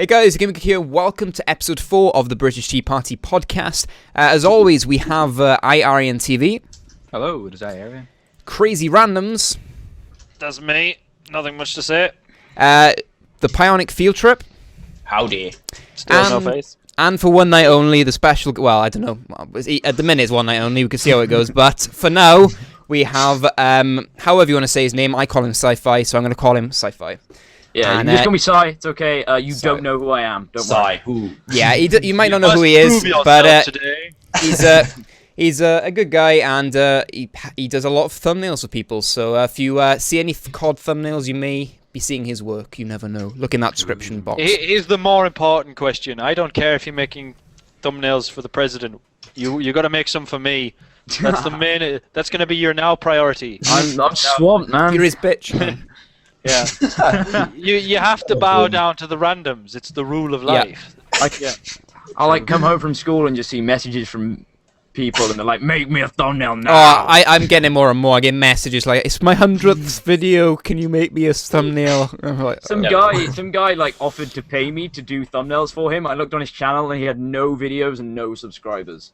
Hey guys, Gimmick here. Welcome to episode 4 of the British Tea Party podcast. As always, we have iArian TV. Hello, it is iArian. Crazy Randoms. That's me. Nothing much to say. The Pionic Field Trip. Howdy. Still no face. And for one night only, the special... Well, I don't know. At the minute, it's one night only. We can see how it goes. But for now, we have... however you want to say his name. I call him Sci-Fi, so I'm going to call him Sci-Fi. Yeah, And, you just call me Sai. It's okay. You don't know who I am. Don't worry. Who? Yeah, you might not know who he is, but he's a good guy, and he does a lot of thumbnails for people. So if you see any COD thumbnails, you may be seeing his work. You never know. Look in that description box. Here's the more important question. I don't care if you're making thumbnails for the president. You got to make some for me. That's the main. That's going to be your now priority. I'm swamped, man. You're his bitch. Man. Yeah. you have to bow down to the randoms. It's the rule of life. I like come home from school and just see messages from people, and they're like, "Make me a thumbnail now." Oh, I'm getting more and more. I get messages like, "It's my 100th video. Can you make me a thumbnail?" I'm like, Some guy like offered to pay me to do thumbnails for him. I looked on his channel and he had no videos and no subscribers.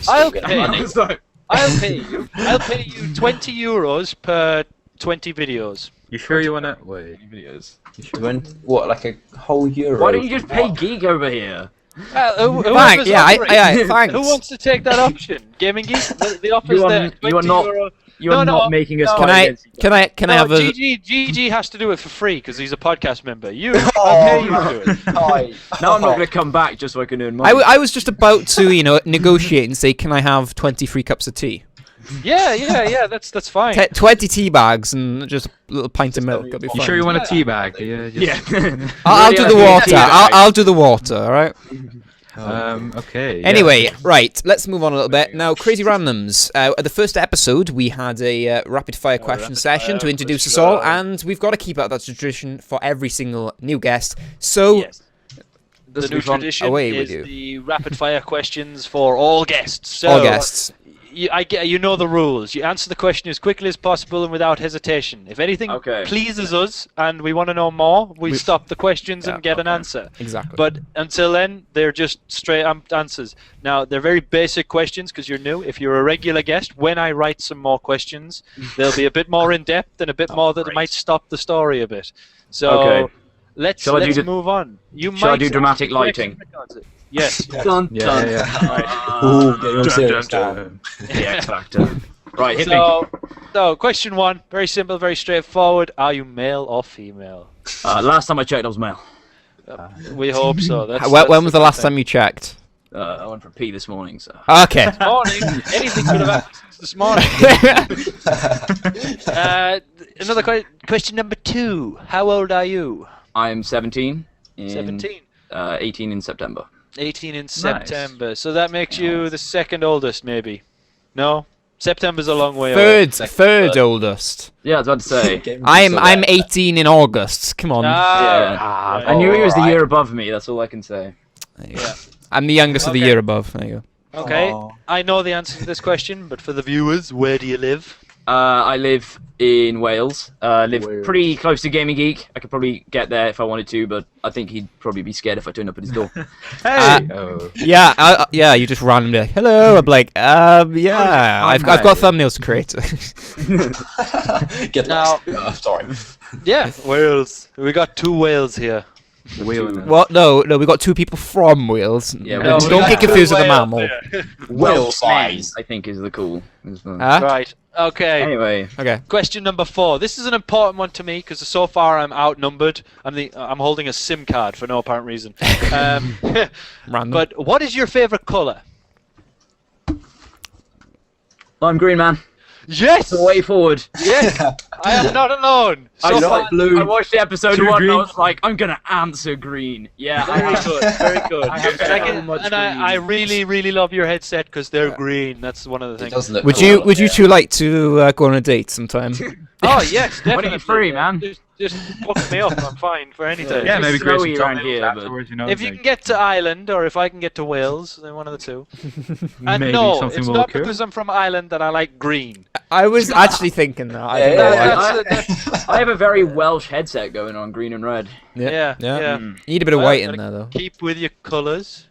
I'll pay you. I'll pay you €20 per 20 videos. You sure you wanna wait? Videos. You should win what, like a whole euro? Why don't you just pay Geek over here? Thanks. Thanks. Who wants to take that option? Gaming Geek. The offer's there. You are not making us. Can I have a? GG has to do it for free because he's a podcast member. I'll pay you to do it. Now I'm not going to come back just so I can earn money. I was just about to, negotiate and say, can I have 20 free cups of tea? Yeah. That's fine. 20 tea bags and just a little pint of milk. That'll be You fine. sure you want a tea bag? Yeah. I'll do the water. I'll do the water. All right. Okay. Anyway, right. Let's move on a little bit now. Crazy Randoms. At the first episode, we had a rapid fire question session to introduce us all, and we've got to keep up that tradition for every single new guest. So. Yes. The new tradition Away is with you. the rapid fire questions for all guests. So All guests. You know the rules. You answer the question as quickly as possible and without hesitation. If anything pleases us and we want to know more, we stop the questions and get an answer. Exactly. But until then, they're just straight answers. Now, they're very basic questions because you're new. If you're a regular guest, when I write some more questions, they'll be a bit more in-depth and a bit more that might stop the story a bit. So let's move on. Shall I do dramatic lighting? Yes. Dun, dun. Right. Ooh, getting on serious now. The X Factor. Right, hit me. So, question 1, very simple, very straightforward. Are you male or female? Last time I checked, I was male. We hope so. When was the last time you checked? I went for a pee this morning, so. Okay. Morning. Anything could have happened this morning. Another question number 2. How old are you? I'm 17. 17. 18 in September. 18 in September. So that makes you the second oldest, maybe. No? September's a long way away. Third oldest. Yeah, I was about to say. I'm 18 in August. Come on. I knew he was the year above me. That's all I can say. Yeah. I'm the youngest of the year above. There you go. Okay. I know the answer to this question, but for the viewers, where do you live? I live in Wales. Live pretty close to Gaming Geek. I could probably get there if I wanted to, but I think he'd probably be scared if I turned up at his door. Yeah. You just randomly like, hello. I'm like, yeah. I've got thumbnails to create. Get Now- lost. Sorry. Yeah, Wales. We got 2 Wales here. What? No. We got 2 people from Wales. Yeah, Don't get confused with the mammal. Well size. I think is the cool. Huh? Right. Okay. Anyway, Okay. Question number 4. This is an important one to me because so far I'm outnumbered. I'm holding a SIM card for no apparent reason. Random. But what is your favorite color? I'm green, man. Yes. The way forward. Yes. I am not alone. I blue. watched the episode Two 1 and green. I was like, I'm gonna answer green. Yeah. Very good. Very good. I have so much green. I really, really love your headset because they're green. That's one of the It things. does look Would cool, you yeah. two like to go on a date sometime? Oh yes, definitely. When are you free, man? Just book me up. I'm fine for any time. Yeah, maybe It's create snowy some around thumbnails here, but- afterwards, you know. If you like, can get to Ireland, or if I can get to Wales, then one of the two. And maybe no, something it's will not occur. because I'm from Ireland that I like green. I was actually thinking that. I don't know why. I have a very Welsh headset going on, green and red. Yeah. You need a bit of Well, white in gotta there, though. Keep with your colours.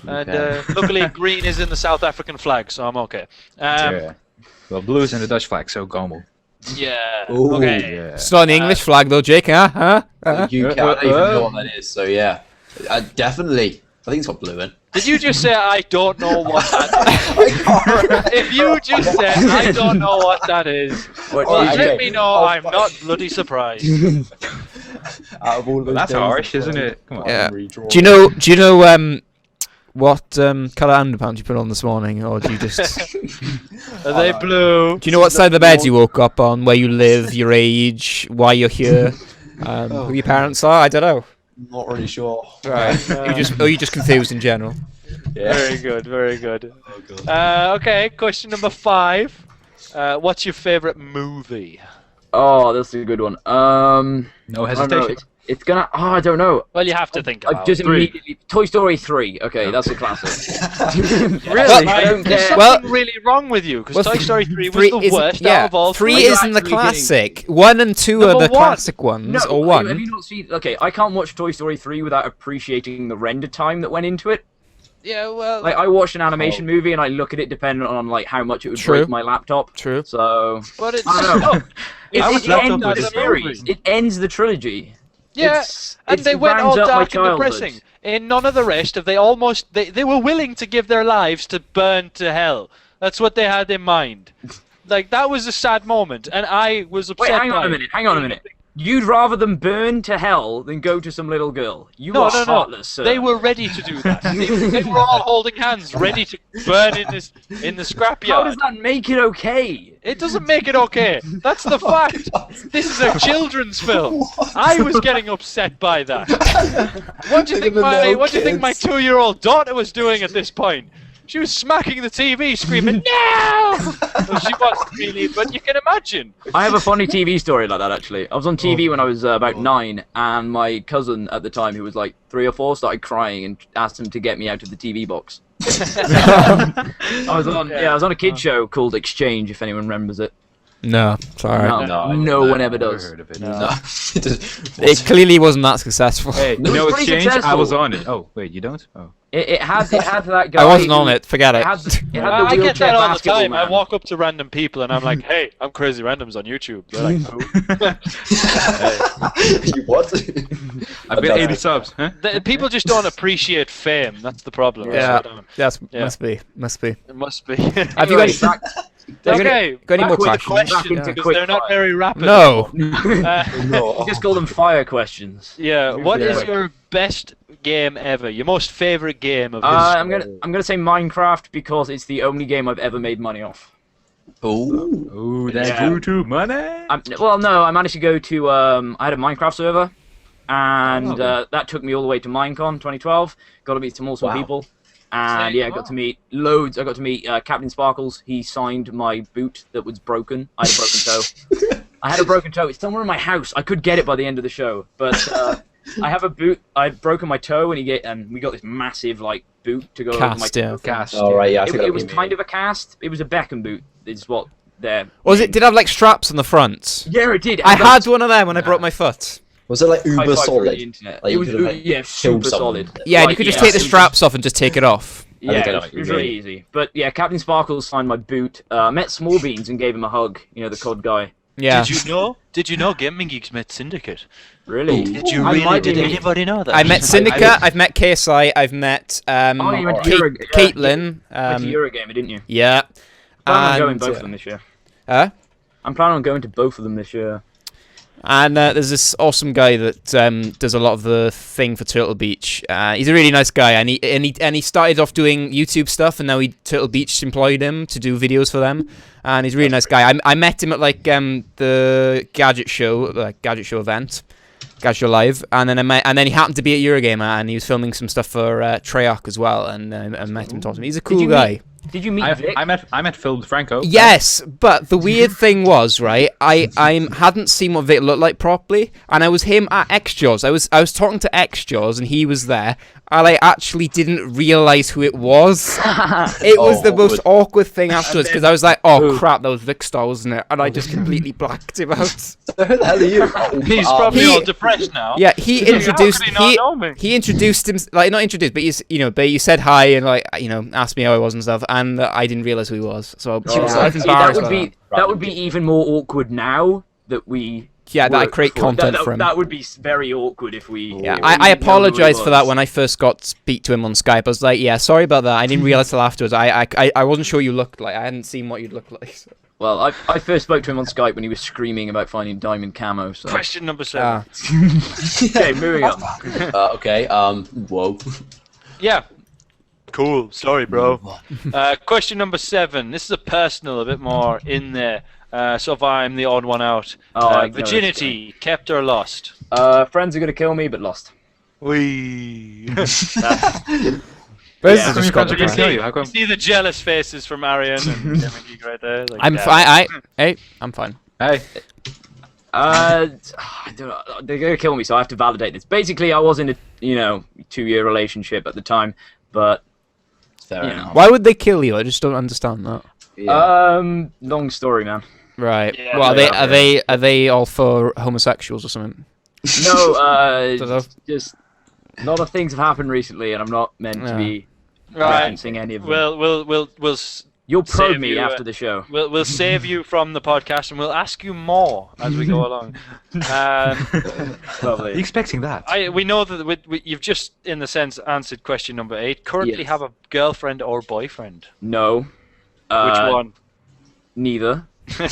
And Okay. luckily, green is in the South African flag, so I'm okay. yeah. Well, blue is in the Dutch flag, so Gommel. Yeah. Ooh. Okay. Yeah. It's not an English flag, though, Jake, huh? UK, I don't even know what that is. So yeah, definitely. I think it's got blue in. Did you just say I don't know what that is? If you just said I don't know what that is, What Well, do you let think? me know I'm not bloody surprised. Out of all those That's days, harsh, isn't it? Come on. Yeah. Redraw. Do you know what colour underpants you put on this morning, or do you just? Are they blue? Do you know what side of the bed you woke up on, where you live, your age, why you're here, who your parents are? I don't know. Not really sure. Right. You're just confused in general. Yeah. Very good, very good. Okay, question number 5. What's your favourite movie? Oh, that's a good one. No I don't know. hesitation. It's gonna. Oh, I don't know. Well, you have to think I about just it. immediately. Toy Story 3. Okay, that's a classic. Really? I don't There's care. something really wrong with you, because Well, Toy Story 3 was Three the isn't- worst yeah, out of all 3 three. isn't the Actually kidding. classic. 1 and 2 are Number the one. classic ones, or Have 1. you not seen? Okay, I can't watch Toy Story 3 without appreciating the render time that went into it. Yeah, well... Like, I watched an animation movie and I look at it dependent on like how much it would True. break my laptop. True. So but it's... I don't know. It, I it was left ends up the with a series. movie. It ends the trilogy. Yeah, and they it went all rounds up my dark and childhood. depressing. In none of the rest have they almost... They were willing to give their lives to burn to hell. That's what they had in mind. Like, that was a sad moment, and I was upset Wait, hang on by a it. minute. Hang on a minute. You'd rather them burn to hell than go to some little girl. You No, are no, no. heartless, sir. They were ready to do that. They were all holding hands, ready to burn in the How scrapyard. does that make it okay? It doesn't make it okay. That's the fact. This is a children's film. I was getting upset by that. What do you think my 2-year-old daughter was doing at this point? She was smacking the TV, screaming, "No!" Well, she wasn't really, but you can imagine. I have a funny TV story like that, actually. I was on TV when I was about 9, and my cousin at the time, who was like 3 or 4, started crying and asked him to get me out of the TV box. I was on a kid show called Exchange, if anyone remembers it. No, it's alright. No one ever Never does. heard of it. No. It clearly wasn't that successful. Hey, was no pretty exchange. I successful. was on it. Oh, wait, you don't? Oh. It had that guy. I wasn't on who- it, forget it. It had the I get wheelchair that all the basketball time. I man. walk up to random people and I'm like, "Hey, I'm Crazy Randoms on YouTube." They're like, "Who?" You what? I've got 80 subs. Huh? People just don't appreciate fame. That's the problem. Yeah. So, That's Yeah. must be. it must be. Have you Anyway, got? back- Okay, got any back more with the questions? questions, Yeah. because they're not very rapid. No. No. just call them fire questions. Yeah. What is Yeah. your best game ever? Your most favorite game of I'm history? gonna say Minecraft because it's the only game I've ever made money off. Ooh. Ooh, that Yeah. YouTube money. I managed to go to I had a Minecraft server, and that took me all the way to Minecon 2012. Got to meet some awesome Wow. people, and Say, I got to meet loads. I got to meet Captain Sparkles. He signed my boot that was broken. I had a broken toe. I had a broken toe. It's somewhere in my house. I could get it by the end of the show, but I have a boot. I'd broken my toe, and we got this massive like boot to go over my Cast, yeah. toe. Cast. All right. Yeah. I think It was kind of a cast. It was a Beckham boot. Is what they're. Was it? Did it have like straps on the front? Yeah, it did. I had one of them when I broke my foot. Was it like High uber five for the solid? internet. Like, It you was could have, like, yeah, killed super someone. solid. Yeah, and Like, you could just yeah, take the it was- straps off and just take it off. Yeah, think I it know was, what it was you really mean. easy. But yeah, Captain Sparkles signed my boot. Met Small Beans and gave him a hug. You know, the COD guy. Yeah. Did you know Gaming Geeks met Syndicate? Really? Did you I really? might Did be- anybody know that? I met Syndicate. I've met KSI. I've met Oh, you went to Kate- Eurogamer. Caitlin. Went to Eurogamer, didn't you? Yeah. I'm planning on And, going both of them this year. Huh? I'm planning on going to both of them this year. And there's this awesome guy that does a lot of the thing for Turtle Beach. He's a really nice guy, and he started off doing YouTube stuff, and now Turtle Beach employed him to do videos for them. And he's a really nice guy. I met him at like the Gadget Show event, Gadget Show Live, and then he happened to be at Eurogamer, and he was filming some stuff for Treyarch as well. And I met him, talking to him. He's a cool you guy. meet- Did you meet Vic? I met Phil Franco. Yes, but the weird thing was, right, I hadn't seen what Vic looked like properly, and I was him at X-Jaws. I was talking to X-Jaws, and he was there, and I actually didn't realise who it was. It was the most awkward thing afterwards, because I was like, oh crap, that was Vic Star, wasn't it? And I just completely blacked him out. So who the hell are you? He's probably all depressed now. Yeah, he introduced How could he not know me? he introduced him, like, not introduced, but you said hi and, like, asked me how I was and stuff, and I didn't realise who he was. So I was See, embarrassed. that would be even more awkward now that we. Yeah, that I work create for- content for him. That would be very awkward if we. Yeah, if I we didn't know who apologise he for that was. when I first got to speak to him on Skype. I was like, yeah, sorry about that. I didn't realise till afterwards. I wasn't sure you looked like. I hadn't seen what you'd look like. So. Well, I first spoke to him on Skype when he was screaming about finding diamond camo. So. Question number 7. Okay, moving on. Okay. Whoa. Yeah. Cool. Sorry, bro. Question number 7. This is a personal, a bit more in there. So far, I'm the odd one out. Oh, I know this virginity, kept or lost? Friends are gonna kill me, but lost. Wee. This Yeah. is just got How come the kill you? How You come? see the jealous faces from Arian and Kevin Geek right there. Like, I'm yeah. fine. Hey, I'm fine. Hey. I don't know, they're gonna kill me, so I have to validate this. Basically, I was in a 2-year relationship at the time, but Fair Yeah. enough. Why would they kill you? I just don't understand that. Yeah. long story, man. Right. Yeah, well, yeah. are they all for homosexuals or something? No, Don't know. just a lot of things have happened recently, and I'm not meant to be Right. referencing any of them. You'll probe save me you, after the show. We'll save you from the podcast and we'll ask you more as we go along. Lovely. Are you expecting that? We know that you've just, in the sense, answered question number 8. Currently Yes. have a girlfriend or boyfriend? No. Which one? Neither. No,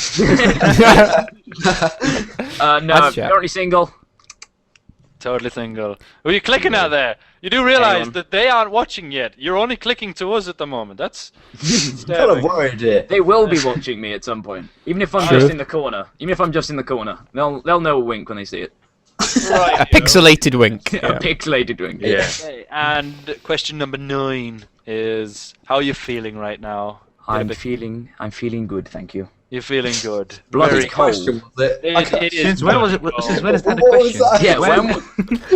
I'm That's yeah. currently single. Totally single. Who are you clicking at there? You do realise Anyone. that they aren't watching yet. You're only clicking to us at the moment. That's Kind of disturbing. worried here. They will be watching me at some point, even if I'm True. just in the corner. Even if I'm just in the corner, they'll know a wink when they see it. Right, A pixelated wink. A Yeah. pixelated wink. Yeah. Okay, and question number 9 is, how are you feeling right now? I'm feeling good, thank you. You're feeling good. Bloody Very cold. Question was it? It is Since when was it? cold. Since when is that a What was question? that? Yeah, when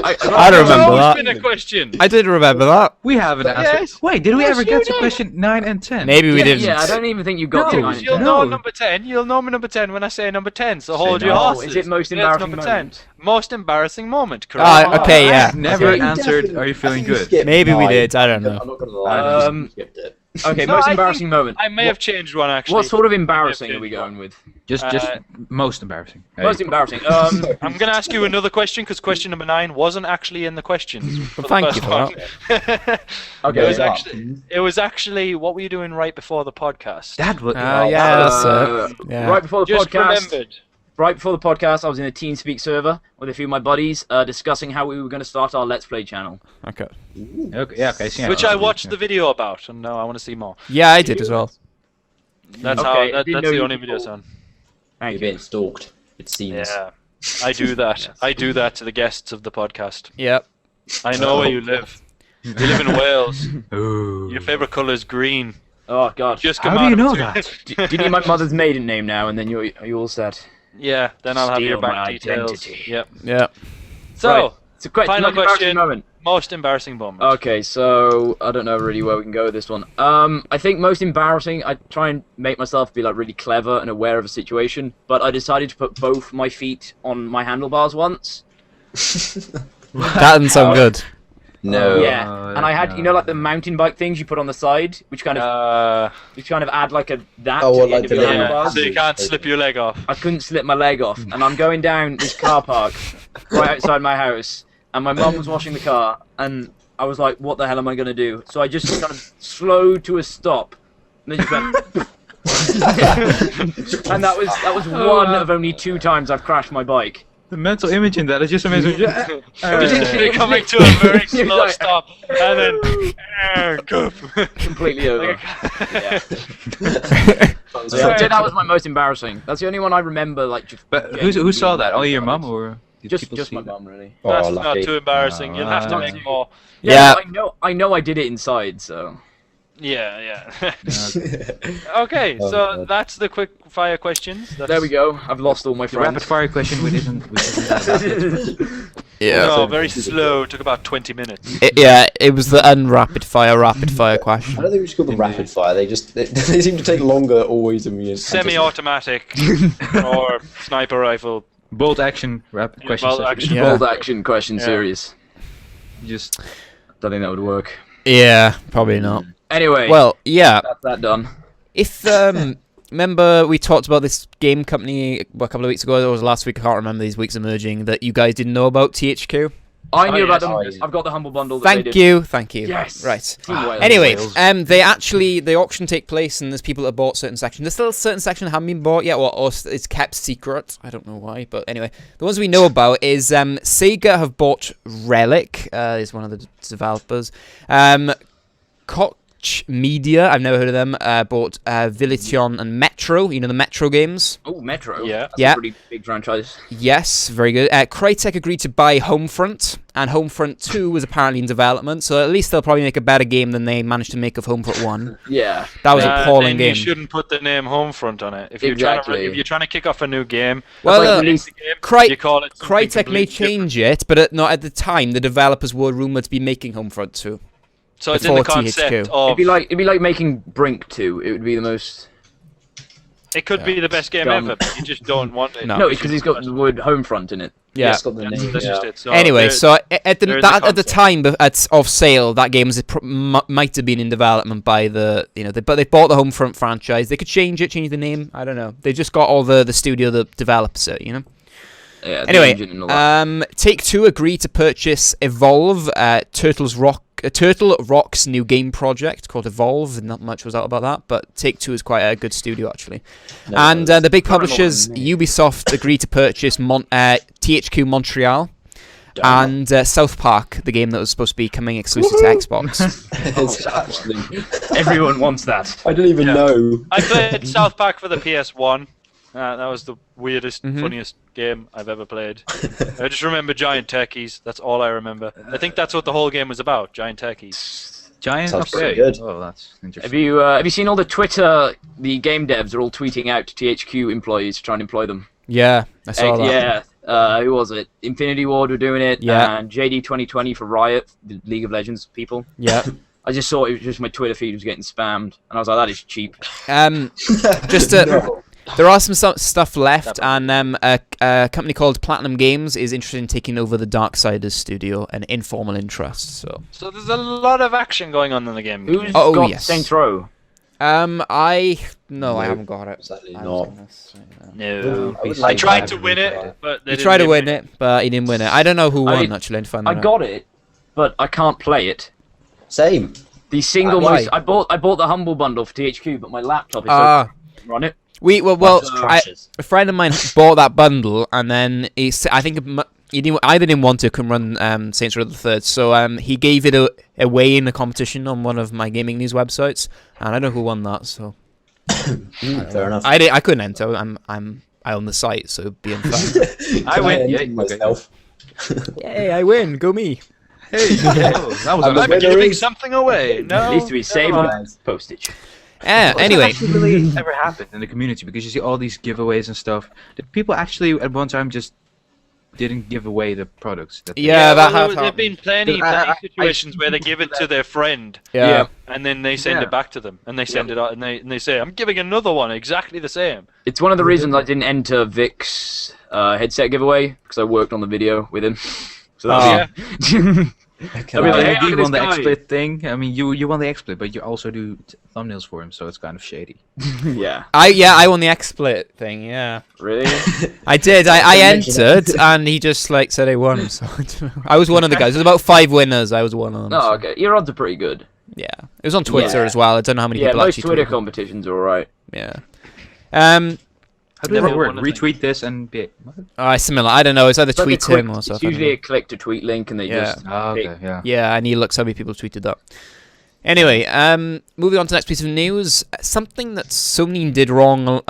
I don't remember It's that. been a question. I did remember that. We haven't answered. Yes. Wait, did we Yes, ever you get to did. question 9 and 10? Maybe we didn't. Yeah, I don't even think you got to No, 9 and You'll 10. know No. number 10. You'll know number 10 when I say number 10. So hold Say your no. horses. Is it most It's embarrassing number moment? 10. Most embarrassing moment. Correct. Okay, yeah. I've never Okay. You answered. definitely- Are you I feeling think you good? skipped Maybe we 9. did, I don't know. I'm not gonna lie. Um, you skipped it. Okay, No, most I embarrassing think moment. I may have changed one actually. What sort of embarrassing are we going with? Just Uh, most embarrassing. Hey. Most embarrassing. I'm going to ask you another question because question number 9 wasn't actually in the questions. for the thank first you for one. Okay. It was actually what were you doing right before the podcast? That was. Yeah, that's it. Yeah. Right before the Just podcast. remembered. Right before the podcast, I was in a TeamSpeak server with a few of my buddies, discussing how we were going to start our Let's Play channel. Okay. Okay. Yeah. Okay. So yeah. Which I watched the video about, and now I want to see more. Yeah, I did as well. That's Okay, how. didn't That's know the you only could video, call. son. Thank You're you. being stalked. It seems. Yeah, I do that. I do that to the guests of the podcast. Yep. I know where you live. You live in Wales. Ooh. Your favorite color is green. Oh, God. Just come How do out you of know two- that? Do you need my mother's maiden name now, and then you're all set? Yeah, then I'll have your Steal back my details. identity. Yep. Yep. So, Right. So, question, final most embarrassing question. moment. most embarrassing moment. Okay, so I don't know really where we can go with this one. I think most embarrassing, I try and make myself be like really clever and aware of a situation, but I decided to put both my feet on my handlebars once. That didn't sound good. No. Yeah, and I had, you know, like the mountain bike things you put on the side, which kind of add like a that Oh, to well, the end like of the your little- handlebars. So you can't slip your leg off. I couldn't slip my leg off, and I'm going down this car park right outside my house, and my mum was washing the car, and I was like, "What the hell am I gonna do?" So I just kind of slowed to a stop, and then just went, and that was one of only 2 times I've crashed my bike. The mental image in that is just amazing. You're coming to a very slow Like- stop, and then Completely over. Yeah. So, So I'd say that was my most embarrassing. That's the only one I remember. Like, just But who saw that? Only your mum, or did just people see my that? mum, really. That's oh, not lucky. too embarrassing. You'll have to Ah. make more. Yeah. I know I did it inside, so Yeah. Okay, Oh, so God. that's the quick fire questions. There we go. I've lost all my The rapid friends. fire question which isn't that rapid. No, very slow. Took about 20 minutes. It was the unrapid fire, rapid fire I question. don't think we should call them rapid fire. They seem to take longer always than we. Semi-automatic or sniper rifle. Bolt action rapid question. bolt session. action. Yeah. Bold action question Yeah. series. Just Don't think that would work. Yeah, probably not. Anyway, Well, yeah. that's that done. If remember we talked about this game company a couple of weeks ago, or was it last week? I can't remember. These weeks emerging that you guys didn't know about THQ. I knew about yes. them. I've got the humble bundle. That they Thank did. you. Yes. Right. Team Wales. Anyway, Wales. the auction take place, and there's people that bought certain sections. There's still certain sections that haven't been bought yet, or it's kept secret. I don't know why, but anyway, the ones we know about is Sega have bought Relic. Is one of the developers. Koch Media, I've never heard of them. Bought Volition and Metro. You know the Metro games. Oh, Metro. Yeah. That's Yeah. a pretty big franchise. Yes, very good. Crytek agreed to buy Homefront, and Homefront 2 was apparently in development, so at least they'll probably make a better game than they managed to make of Homefront 1. Yeah. That was an appalling then game. You shouldn't put the name Homefront on it. If you're Exactly. if you're trying to kick off a new game, Well, like uh, release- the game, Cry- you call it something Crytek may completely different. change it, but not at the time. The developers were rumored to be making Homefront 2. So it's in the before concept THQ. of It'd be like making Brink 2. It would be the most. it could be the best game Dumb. ever, but you just don't want it. No. No, because he's got the word Homefront in it. Yeah. It's got the name. That's yeah. just it. So Anyway, there- so at the there is a at the concept. time of sale, that game might have been in development by but they bought the Homefront franchise. They could change the name. I don't know. They just got all the studio that develops it. Yeah. the Anyway, engine and all that. Take-Two agreed to purchase Evolve, Turtle Rock's new game project called Evolve. Not much was out about that, but Take-Two is quite a good studio actually. Never And heard of the big I don't know what publishers, it means. Ubisoft, agreed to purchase THQ Montreal and South Park, the game that was supposed to be coming exclusive to Xbox. It's actually. Everyone wants that. I don't even know. I played South Park for the PS1. That was the weirdest, Mhm. funniest game I've ever played. I just remember giant turkeys. That's all I remember. I think that's what the whole game was about, giant turkeys. giant. Sounds Okay. pretty good. Oh, that's Have interesting. you seen all the Twitter? The game devs are all tweeting out to THQ employees to try and employ them. Yeah, I saw that. Yeah. Who was it? Infinity Ward were doing it. Yeah. And JD 2020 for Riot, the League of Legends people. Yeah. I just saw it was just my Twitter feed was getting spammed, and I was like, that is cheap. Just No. there are some stuff left, and a company called Platinum Games is interested in taking over the Darksiders studio, an informal interest. So, So there's a lot of action going on in the game. Who's Oh, got yes. Saints Row? I No, haven't got it. Sadly I not. was gonna say that. No. I would I like tried that. to win it, but they He didn't tried to give win me- it, but he didn't win it. I don't know who I won mean, actually. I need to find I that out. got it, but I can't play it. Same. The single Why? most I bought the humble bundle for THQ, but my laptop is Ah, so run it. well, Just I, crashes. a friend of mine bought that bundle, and then I think he either didn't want to come run Saints Row the Third, so he gave it away in a competition on one of my gaming news websites, and I don't know who won that. So Fair enough. I couldn't enter. I own the site, so it'd be unfair. I win. Yeah, myself. Yay! I win. Go me. Hey, that was I'm a a I'm winner giving is- something away. No. At least we never saved mind. postage. Anyway, Actually, really ever happened in the community because you see all these giveaways and stuff. That people actually at one time just didn't give away the products. That they- Yeah, that well, has there've happened. been plenty I- situations where they give it to their friend, yeah. and then they send Yeah. it back to them, and they send it out, and they say, "I'm giving another one exactly the same." It's one of the reasons I didn't enter Vic's headset giveaway because I worked on the video with him. So Oh. that Okay. I mean, like, Yeah, hey, you look at won the this guy. XSplit thing. I mean, you won the XSplit, but you also do thumbnails for him, so it's kind of shady. yeah, I won the XSplit thing. Yeah, really. I did. I Don't mention it. entered, and he just said I won. So I don't know. I was one of the guys. There's about 5 winners. I was one of them. Oh, so- okay. Your odds are pretty good. Yeah, it was on Twitter Yeah. as well. I don't know how many Yeah, people most actually Twitter tweeted. competitions are alright. Yeah. How does Never it work? won a thing. Retweet this and be. Similar. I don't know. It's either It's like a tweet quick- him or It's something. usually a click to tweet link, and they Yeah. just Oh, okay, yeah. Yeah, and he looks how many people tweeted that. Anyway, moving on to the next piece of news. Something that Sony did wrong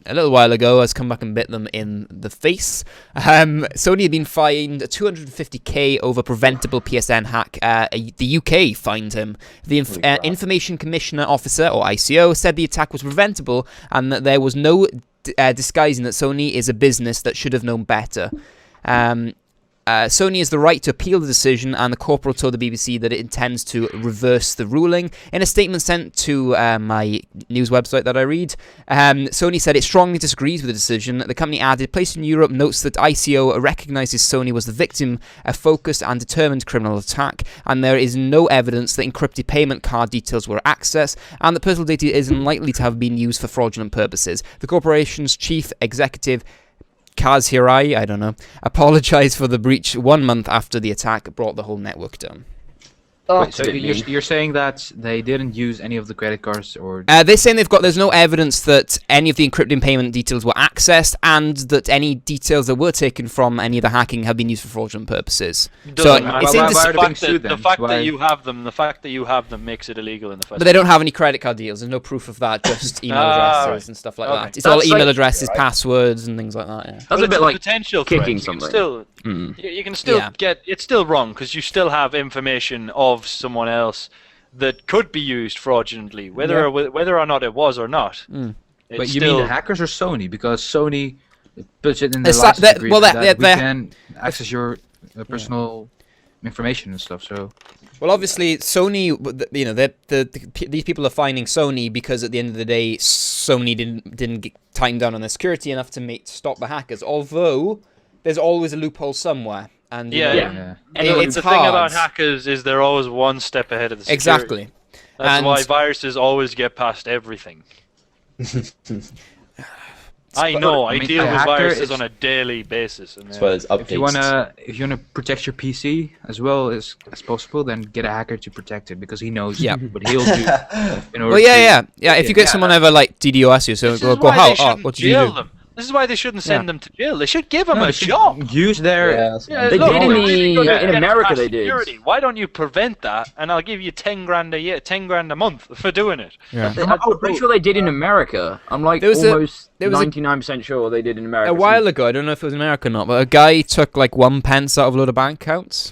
a little while ago has come back and bit them in the face. Sony had been fined $250K over preventable PSN hack. The UK fined him. The Information Commissioner Officer, or ICO, said the attack was preventable and that there was no disguising that Sony is a business that should have known better. Sony has the right to appeal the decision, and the corporal told the BBC that it intends to reverse the ruling. In a statement sent to my news website that I read, Sony said it strongly disagrees with the decision. The company added, Placed in Europe notes that ICO recognises Sony was the victim of a focused and determined criminal attack, and there is no evidence that encrypted payment card details were accessed, and that personal data is unlikely to have been used for fraudulent purposes. The corporation's chief executive, Kaz Hirai, I don't know, apologized for the breach 1 month after the attack brought the whole network down. Wait, so you're saying that they didn't use any of the credit cards, or they're saying there's no evidence that any of the encrypted payment details were accessed, and that any details that were taken from any of the hacking have been used for fraudulent purposes. So it's the fact that you have them makes it illegal in the first. But they don't have any credit card deals. There's no proof of that. Just email addresses and stuff like that. It's all email addresses, passwords, and things like that. Yeah. That's a bit like potential kicking threat. something. You can still get. It's still wrong because you still have information of someone else that could be used fraudulently, whether or not it was or not. But you mean the hackers or Sony? Because Sony puts it in the license agreement that we can access your personal information and stuff. So, well, obviously, Sony, you know, these people are finding Sony because at the end of the day, Sony didn't get tighten down on their security enough to stop the hackers. Although there's always a loophole somewhere. And it's the thing about hackers is they're always one step ahead of the security. Exactly. That's why viruses always get past everything. I deal with viruses on a daily basis. And as well as updates. If you wanna protect your PC as well as possible, then get a hacker to protect it because he knows what he'll do. In order If you get someone over like DDoS you, so go how? What did you do? Them. This is why they shouldn't send them to jail. They should give them a job. Use their. They did in America. They did. Why don't you prevent that? And I'll give you $10,000 a year, $10,000 a month for doing it. Yeah. I'm pretty sure they did in America. I'm like almost 99% sure they did in America. A while ago, I don't know if it was America or not, but a guy took like 1 pence out of a load of bank accounts.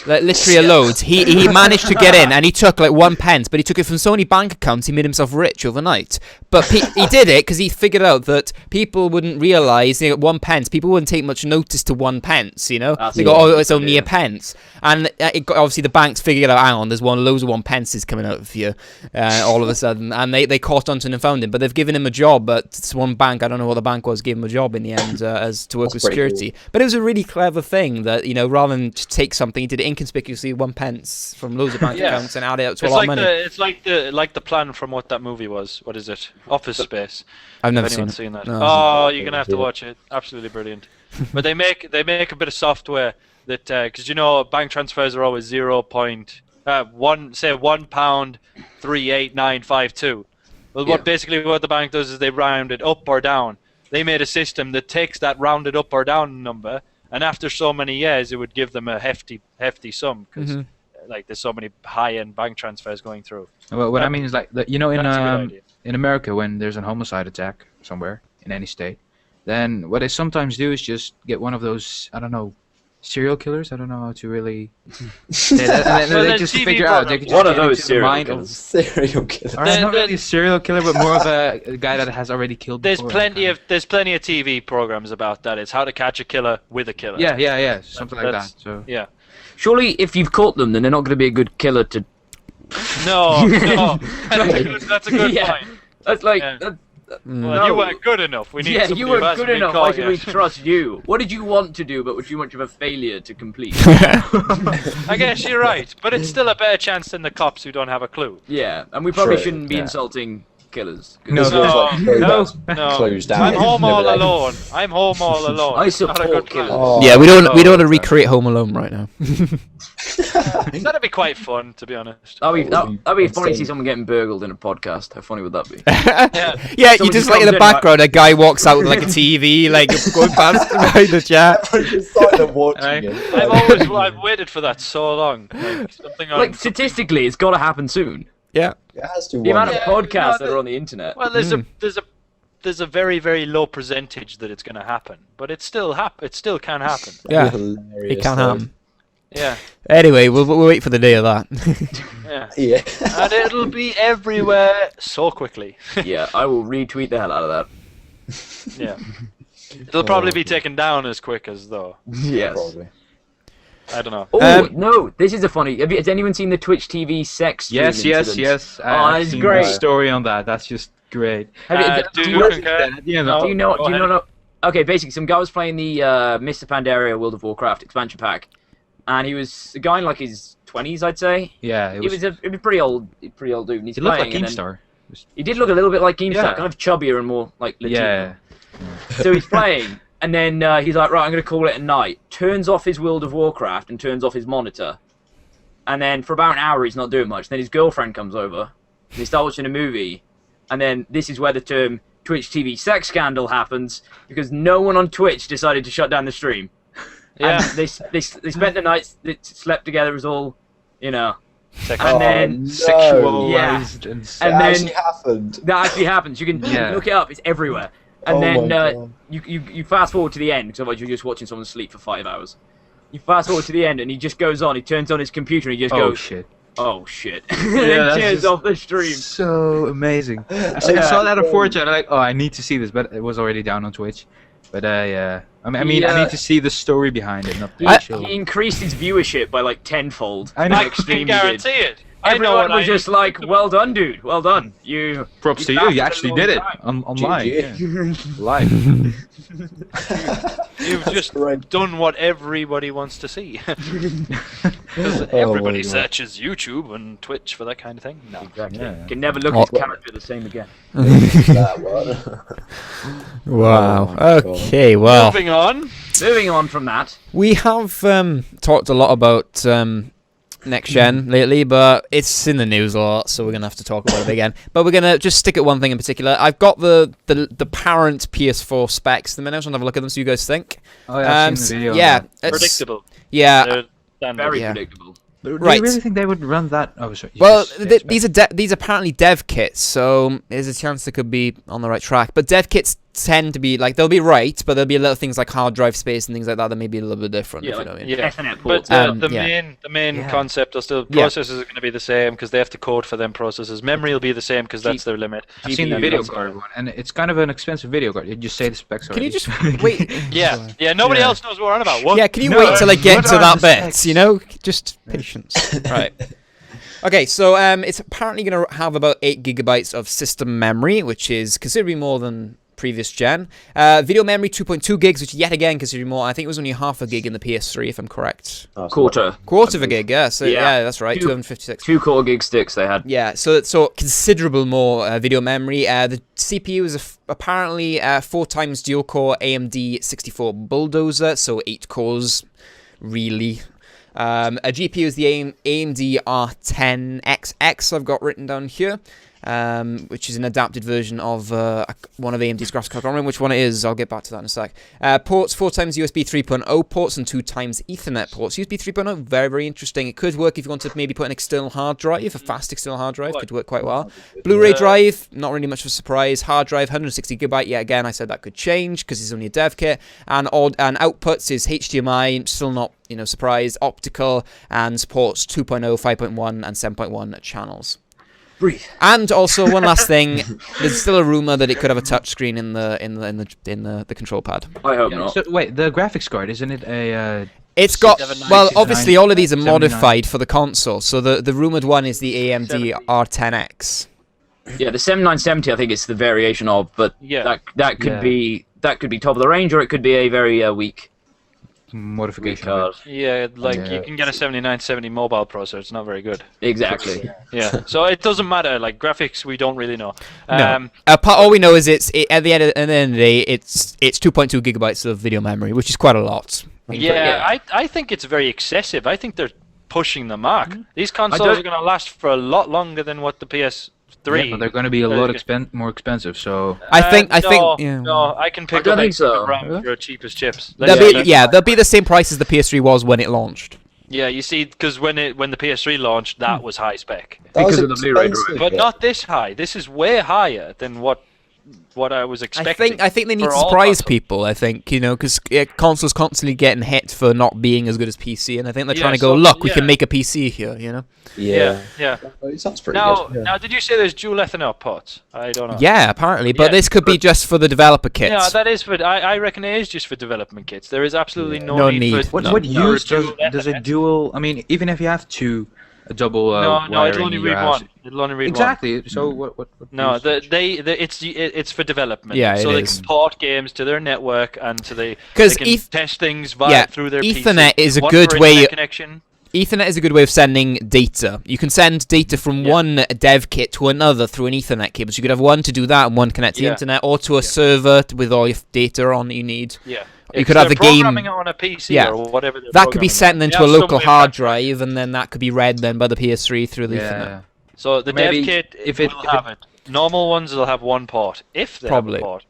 Like literally a load. He managed to get in, and he took like 1 pence, but he took it from Sony bank accounts. He made himself rich overnight. But he did it because he figured out that people wouldn't realize 1 pence. People wouldn't take much notice to 1 pence. You know, they go, "Oh, it's only a pence," and obviously the banks figured out, "Hang on, there's loads of 1 pences coming out of you all of a sudden," and they caught onto him and found him. But they've given him a job at one bank. I don't know what the bank was. Gave him a job in the end as to work with security. Cool. But it was a really clever thing that rather than just take something, he did it inconspicuously 1 pence from loads of bank accounts and add it up to a lot of money. It's like the plan from what that movie was. What is it? Office Space. I've never seen that. No, you're gonna have to watch it. Absolutely brilliant. But they make a bit of software that because bank transfers are always £1.38952. Well, what the bank does is they round it up or down. They made a system that takes that rounded up or down number, and after so many years, it would give them a hefty sum because there's so many high-end bank transfers going through. Well, what I mean is in America, when there's a homicide attack somewhere in any state, then what they sometimes do is just get one of those, I don't know, serial killers. I don't know how to really say that. They just figure out. They one of those serial killers. Serial killer. Not really a serial killer, but more of a guy that has already killed. There's plenty of TV programs about that. It's how to catch a killer with a killer. Yeah, something like that. So yeah. Surely, if you've caught them, then they're not going to be a good killer to. No. That's a good point. That's like. Well, you weren't good enough. We need you weren't good enough. Why should we trust you? What did you want to do, but was too much of a failure to complete? I guess you're right, but it's still a better chance than the cops who don't have a clue. Yeah, and we probably shouldn't be insulting killers. No, This looks like no, Kroger's no. closed down. I'm home all Never alone. I'm home all alone. I It's not a support good plan. killers. Oh. Yeah, we don't want to sorry. recreate Home Alone right now. That'd be quite fun, to be honest. That'd be funny to see Insane. someone getting burgled in a podcast. How funny would that be? Yeah. Yeah, you Someone just just like in comes the in, like- background, a guy walks out with like a TV, like going past behind the chat. Just started watching Right. it. I've waited for that so long. Like, something on. Like statistically, it's got to happen soon. Yeah. It has to The amount one of day. podcasts no, that are on the internet. well, there's a very very low percentage that it's going to happen, but it still can happen. Yeah, Hilarious, it can though. happen. Yeah, Anyway, we'll wait for the day of that. yeah. Yeah. And it'll be everywhere so quickly. Yeah, I will retweet the hell out of that. Yeah. It'll probably be taken down as quick as though. Yes. Probably. I don't know. Oh no, this is a funny. Has anyone seen the Twitch TV sex? stream Yes, incident? yes. Oh, I've that's seen great. the story on that. That's just great. Do do you you concur? Yeah, No. Do you know? Go Do you ahead. know? Okay, basically, some guy was playing the Mr. Pandaria World of Warcraft expansion pack, and he was a guy in like his 20s, I'd say. Yeah, He was a pretty old dude. And he's He looked like playing, and then- Keemstar. He did look a little bit like Keemstar, Yeah. kind of chubbier and more like Latino. Yeah. So he's playing, and then he's like, right, I'm going to call it a night. Turns off his World of Warcraft and turns off his monitor. And then for about an hour, he's not doing much. Then his girlfriend comes over, and they start watching a movie. And then this is where the term Twitch TV sex scandal happens, because no one on Twitch decided to shut down the stream. Yeah. And they spent the night, they slept together as all, you know. Sex- And then no. Sexualized and It And then- actually happened. that actually happens. You can Yeah. look it up. It's everywhere. And Oh then my God. you fast forward to the end, because otherwise you're just watching someone sleep for 5 hours. You fast forward to the end, and he just goes on. He turns on his computer, and he just oh goes, shit. "Oh shit!" Yeah, and that's turns just off the stream. So amazing. I saw that on 4chan. I'm like, oh, I need to see this, but it was already down on Twitch. But yeah, I mean, I Yeah. need to see the story behind it, not the He, actual. he increased his viewership by like tenfold. I know. I Next can stream he did. guarantee it. I know Everyone what was just like, "Well done, dude. Well done. You." Props to you. lasted You a actually long did it time." online. GG. Yeah. Live. You've just Right. done what everybody wants to see. Because Oh everybody my God. searches YouTube and Twitch for that kind of thing. No. Exactly. Yeah. Can never look Oh. his character the same again. That one. Wow. Oh my God. Okay, well, Moving on. Moving on from that. we have talked a lot about next gen lately, but it's in the news a lot, so we're gonna have to talk about it again. But we're gonna just stick at one thing in particular. I've got the parent PS4 specs. The minute I just want to have a look at them, so you guys think. Oh, yeah, I've seen the video. on yeah, that. it's- Predictable. Yeah. They're standard. Very Yeah. predictable. Do Right. you really think they would run that? Oh, sorry. Well, these are these are apparently dev kits, so there's a chance they could be on the right track. But dev kits tend to be like they'll be right, but there'll be a little things like hard drive space and things like that that may be a little bit different. Yeah, if you like- know what I mean. Yeah. Ethernet But ports. the Yeah. main Yeah. concept are still Yeah. processors are going to be the same because they have to code for them processors. Memory will be the same because that's their limit. I've seen the GPU video that's card one, and it's kind of an expensive video card. You just say the specs Can you already. just wait? Yeah. Nobody Yeah. else knows what we're on about. What? Yeah, can you No, wait till I get what to are that the bit? specs? You know, just patience. Right. Okay, so it's apparently going to have about 8 gigabytes of system memory, which is considerably more than previous gen. Video memory 2.2 gigs, which yet again considerably more. I think it was only half a gig in the PS3, if I'm correct. Quarter. Quarter of a gig, yeah. So Yeah. yeah, that's right. 256. 2 core gig sticks they had. Yeah, so considerable more video memory. The CPU is apparently 4 times dual core AMD 64 Bulldozer, so 8 cores, really. A GPU is the AMD R10XX I've got written down here, which is an adapted version of one of AMD's graphics cards. I can't remember which one it is. I'll get back to that in a sec. Ports, 4 times USB 3.0 ports and 2 times Ethernet ports. USB 3.0, very, very interesting. It could work if you want to maybe put an external hard drive, a fast external hard drive. Could work quite well. Blu-ray drive, not really much of a surprise. Hard drive, 160 gigabyte. Yeah, again, I said that could change because it's only a dev kit. And outputs is HDMI, still not, surprise. Optical, and supports 2.0, 5.1, and 7.1 channels. Breathe. And also one last thing, there's still a rumor that it could have a touchscreen in the control pad. I hope not. So, wait, the graphics card, isn't it a... It's got 790, obviously all of these are 79. modified for the console. So the rumored one is the AMD R10X. Yeah, the 7970 I think it's the variation of, but Yeah. that could Yeah. be top of the range, or it could be a very weak modification. We of can't. Yeah, like Yeah. you can get a 7970 mobile processor. It's not very good. Exactly. Yeah, so it doesn't matter. Like graphics, we don't really know. No. All we know is at the end of the day, it's 2.2 gigabytes of video memory, which is quite a lot. Yeah, I think it's very excessive. I think they're pushing the mark. These consoles don't- are going to last for a lot longer than what the PS3. Yeah, but they're going to be a lot more expensive. So I think, No, no, I can pick don't up think 8 so. RAM for cheapest chips. they'll be the same price as the PS3 was when it launched. Yeah, you see, because when the PS3 launched, that was high spec, That was Because of the Blu-ray drive. expensive, but yeah. not this high. This is way higher than what I was expecting. I think they need for to all surprise consoles. people. I think because consoles constantly getting hit for not being as good as PC, and I think they're Yeah, trying to go, so, look, we yeah. can make a PC here. Yeah. It sounds pretty Now, good. now, did you say there's dual Ethernet ports? I don't know. Yeah, apparently, but Yeah, this could be just for the developer kits. Yeah, that is for. I reckon it is just for development kits. There is absolutely no, No need. need. For, what no, use dual does a Ethernet. dual? I mean, even if you have a double No, wiring it'll only in your read house. one. It'll only read Exactly. So what? No, use? it's for development. Yeah, so it they is. can port games to their network and to the. 'Cause they can test things via yeah, through their Ethernet PC. is a One good for way- internet connection. Ethernet is a good way of sending data. You can send data from one dev kit to another through an Ethernet cable. So you could have one to do that and one connect to the Yeah. internet, or to a server with all your data on that you need. Yeah. You If could have they're the game- programming it on a PC Yeah. or whatever. they're That could be programming sent on. then They to a have some local way of hard transferring. drive, and then that could be read then by the PS3 through the Ethernet. Yeah. So the Maybe dev kit if will it- have it. Normal ones will have one port, if they Probably. have a port.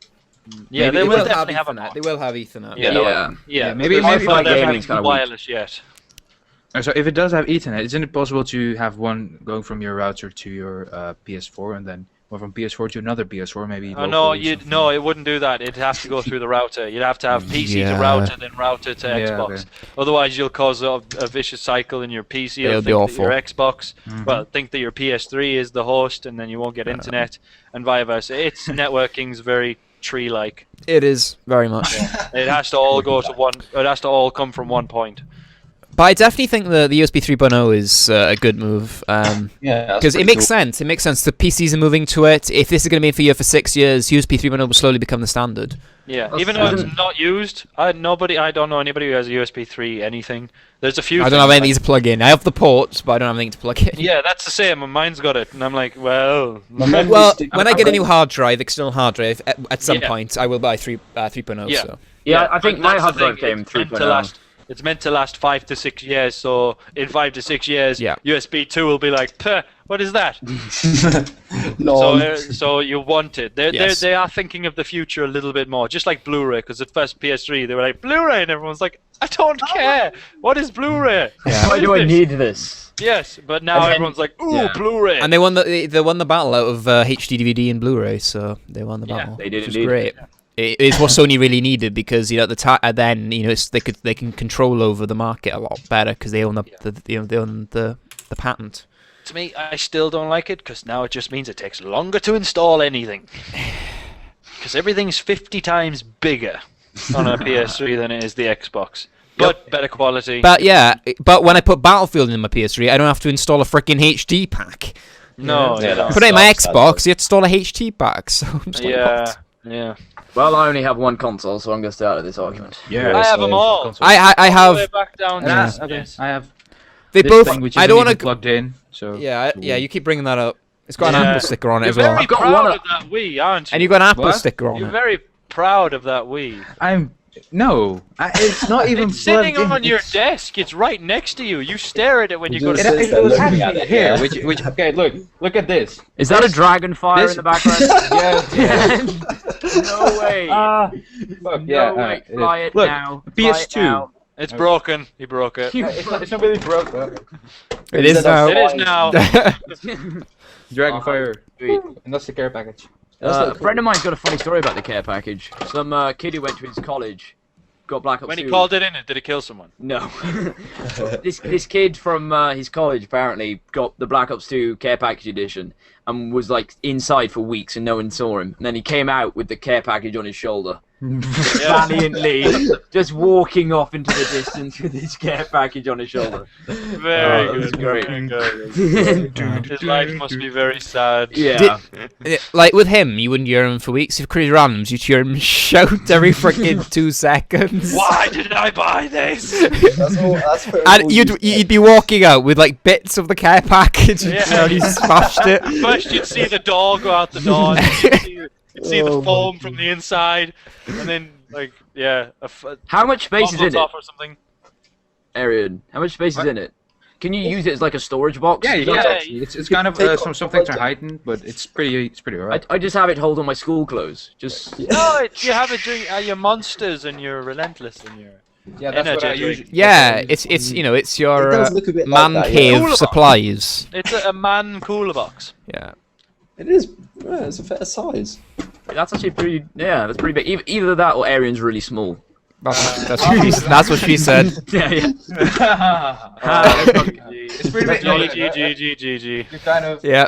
Yeah, Maybe they it will will definitely have a port. They will have Ethernet. Yeah. Yeah. Yeah, maybe- because maybe they're for not gaming's kinda weak. wireless yet. So if it does have Ethernet, isn't it possible to have one going from your router to your PS4 and then one from PS4 to another PS4, maybe? Oh no, locally or something? no, it wouldn't do that. It'd have to go through the router. You'd have to have PC Yeah. to router, then router to Yeah, Xbox. okay. Otherwise, you'll cause a vicious cycle in your PC. It'll You'll be think awful. that your Xbox, Mhm. well, think that your PS3 is the host, and then you won't get internet, and vice versa. It's networking's very tree-like. It is very much. It has to all go to one. It has to all come from one point. But I definitely think the USB 3.0 is a good move. Yeah, Because it makes sense. It makes sense. The PCs are moving to it. If this is going to be for you for 6 years, USB 3.0 will slowly become the standard. Yeah, That's even though it's fine. not used, I don't know anybody who has a USB 3 anything. There's a few. I don't have things anything to plug in. I have the ports, but I don't have anything to plug in. Yeah, that's the same. And mine's got it, and I'm like, well, Well, when I get a new hard drive, external hard drive, at some Yeah. point, I will buy 3.0. Yeah. So. Yeah, I think but my that's hard the drive thing, came it's meant to 3.0. last. It's meant to last 5 to 6 years. So in 5 to 6 years, Yeah. USB 2 will be like, "Puh, what is that?" No. So you want it. Yes. They are thinking of the future a little bit more, just like Blu-ray. Because at first PS3 they were like Blu-ray, and everyone's like, "I don't care. What is Blu-ray? Yeah. Why What do is I this?" need this? Yes, but now And then- everyone's like, "Ooh, Yeah. Blu-ray." And they won the battle out of HD DVD and Blu-ray, so they won the Yeah, battle. they did which was indeed. great. It is what Sony really needed because at the then they can control over the market a lot better because they own they own the patent. To me, I still don't like it because now it just means it takes longer to install anything. Because everything's 50 times bigger on a PS3 than it is the Xbox. But better quality. But but when I put Battlefield in my PS3, I don't have to install a freaking HD pack. no, Yeah, yeah, that's- Put it in my sad. Xbox, you have to install a HD pack. So I'm just like, yeah, what? yeah. Well, I only have one console, so I'm going to stay out of this argument. Yeah. I have them all. console. I All the way have back down to Yeah, this. I have they this both. thing which I isn't don't want even to. plugged in. So Yeah, you keep bringing that up. It's got an Yeah. Apple sticker on it You're as well, very I've got proud one of that Wii, aren't you? and you got an Apple What? sticker on You're it. very proud of that Wii. It's not even It's sitting plugged in. on your desk. It's right next to you. You stare at it when you go to Just It, sleep. sits it there was looking at actually it, here, yeah. which okay, look at this. Is that a dragonfire this- in the background? Yeah. No way. Look, No way. Try it Look, now. Try it PS2. now. It's broken. He broke it. It's not really broke. It is now. It is now. Dragonfire, Sweet. and that's the care package. A friend of mine's got a funny story about the care package. Some kid who went to his college got Black Ops When he 2. called it in, did it kill someone? No. this kid from his college apparently got the Black Ops 2 care package edition and was like inside for weeks and no one saw him. And then he came out with the care package on his shoulder. valiantly, just walking off into the distance with his care package on his shoulder. Very That was good. great. Very good. His life must be very sad. Yeah. Like with him, you wouldn't hear him for weeks. If Crazy Randoms, you'd hear him shout every freaking 2 seconds. Why did I buy this? That's where And you'd be walking out with like bits of the care package and Yeah. you already smashed it. First, you'd see the door go out the door. And you'd see the foam from the inside, and then like How much space is in it, top or something. Arian? How much space is in it? Can you use it as like a storage box? Yeah, you can Yeah. actually. It's kind of some things are heightened, but it's pretty alright. I just have it hold all my school clothes. Just No, you have it during your monsters and your relentless and your. Yeah, that's what I Energy usually. Yeah, it's you know, it's your It does look a bit like man that, cave yeah. Cooler box. supplies. It's a man cooler box. Yeah. It is. Yeah, it's a fair size. that's actually pretty. Yeah, that's pretty big. Either that or Arian's really small. That's what she said. Yeah, yeah. It's pretty big. GG. You kind of. Yeah.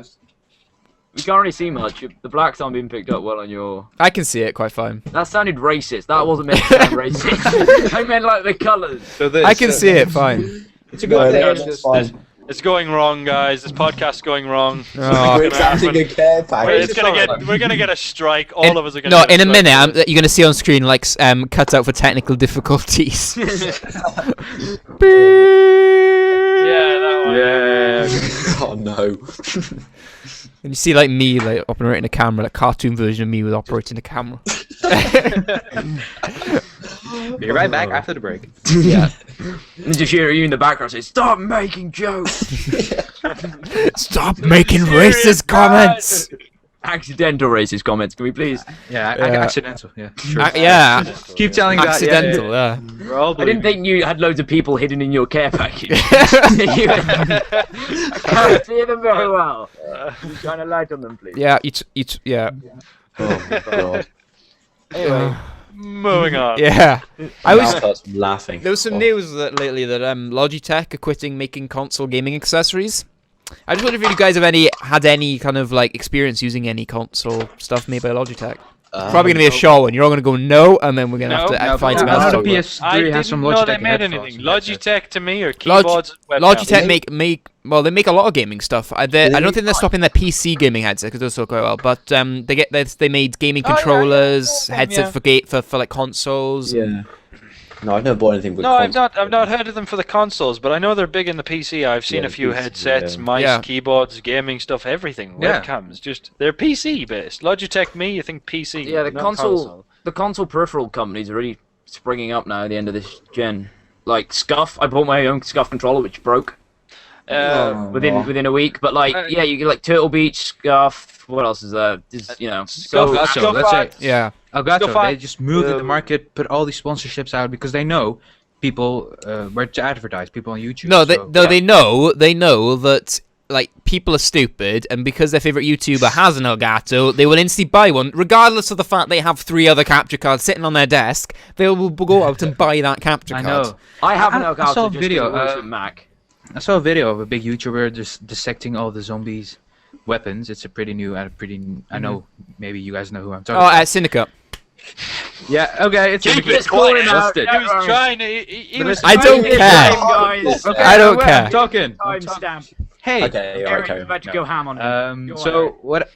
We can't really see much. The black's not being picked up well on your. I can see it quite fine. That sounded racist. That wasn't meant to sound racist. I meant like the colours. So this, I can see it fine. It's a good thing. that's It's just- fine. It's going wrong, guys. This podcast's going wrong. Oh. We're accepting a care package. We're gonna get a strike. All of us are gonna. No, get in a strike. minute, you're gonna see on screen like cut out for technical difficulties. Yeah, that one. Yeah. Oh no. And you see like me like operating a camera, like cartoon version of me with operating a camera. Be right back after the break. Yeah. And just hear you in the background say, "Stop making jokes." Stop making racist comments. Accidental racist comments. Can we please? Yeah, Yeah. accidental. Yeah, sure. Yeah, Keep telling that. accidental. Yeah. We're all I didn't think you had loads of people hidden in your care package. I can't see them very well. Shine a light on them, please. Yeah, yeah, Oh my god. Anyway, Moving on. yeah. I was. Mouth hurts from laughing. There was some news that lately that Logitech are quitting making console gaming accessories. I just wonder if you guys have had any kind of like experience using any console stuff made by Logitech. Probably gonna be a show, and you're all gonna go no, and then we're gonna have to No, find I some know else to the talk about. PS3 I has didn't some know Logitech they made headphones. anything. Logitech to me are keyboards. and webcams. Logitech they make a lot of gaming stuff. I don't think they're stopping their PC gaming headsets because those sell quite well. But they made gaming Oh, yeah, controllers, yeah, headsets for like consoles. Yeah. No, I've never bought anything with No, console. I've not heard of them for the consoles, but I know they're big in the PC. I've seen Yeah, a few PC, headsets, yeah. mice, Yeah. keyboards, gaming stuff, everything. Yeah. Webcams, they're PC based. Logitech, you think PC? yeah, the not console peripheral companies are really springing up now at the end of this gen. Like Scuff, I bought my own Scuff controller, which broke within a week. But like, yeah, you get like Turtle Beach, Scuff. What else is there? Just, you know, so Elgato, let's say Yeah. Elgato, Stuff they just moved in the market, put all these sponsorships out because they know people where to advertise, people on YouTube. No, so- they know that like people are stupid, and because their favorite YouTuber has an Elgato, they will instantly buy one, regardless of the fact they have 3 other capture cards sitting on their desk. They will go out and buy that capture I card. know. I have an I Elgato saw a just video, because it works with Mac. I saw a video of a big YouTuber just dissecting all the zombies' weapons. It's a pretty new, I know maybe you guys know who I'm talking Oh, about. Syndicate. Yeah, okay, it's Keep it quiet. Busted. He was trying. He was. I don't trying to- care. Guys. Okay, I don't wait, care. I'm talking. Timestamp. Hey, Okay, Eric's okay. about to go ham on him. Go so on, what?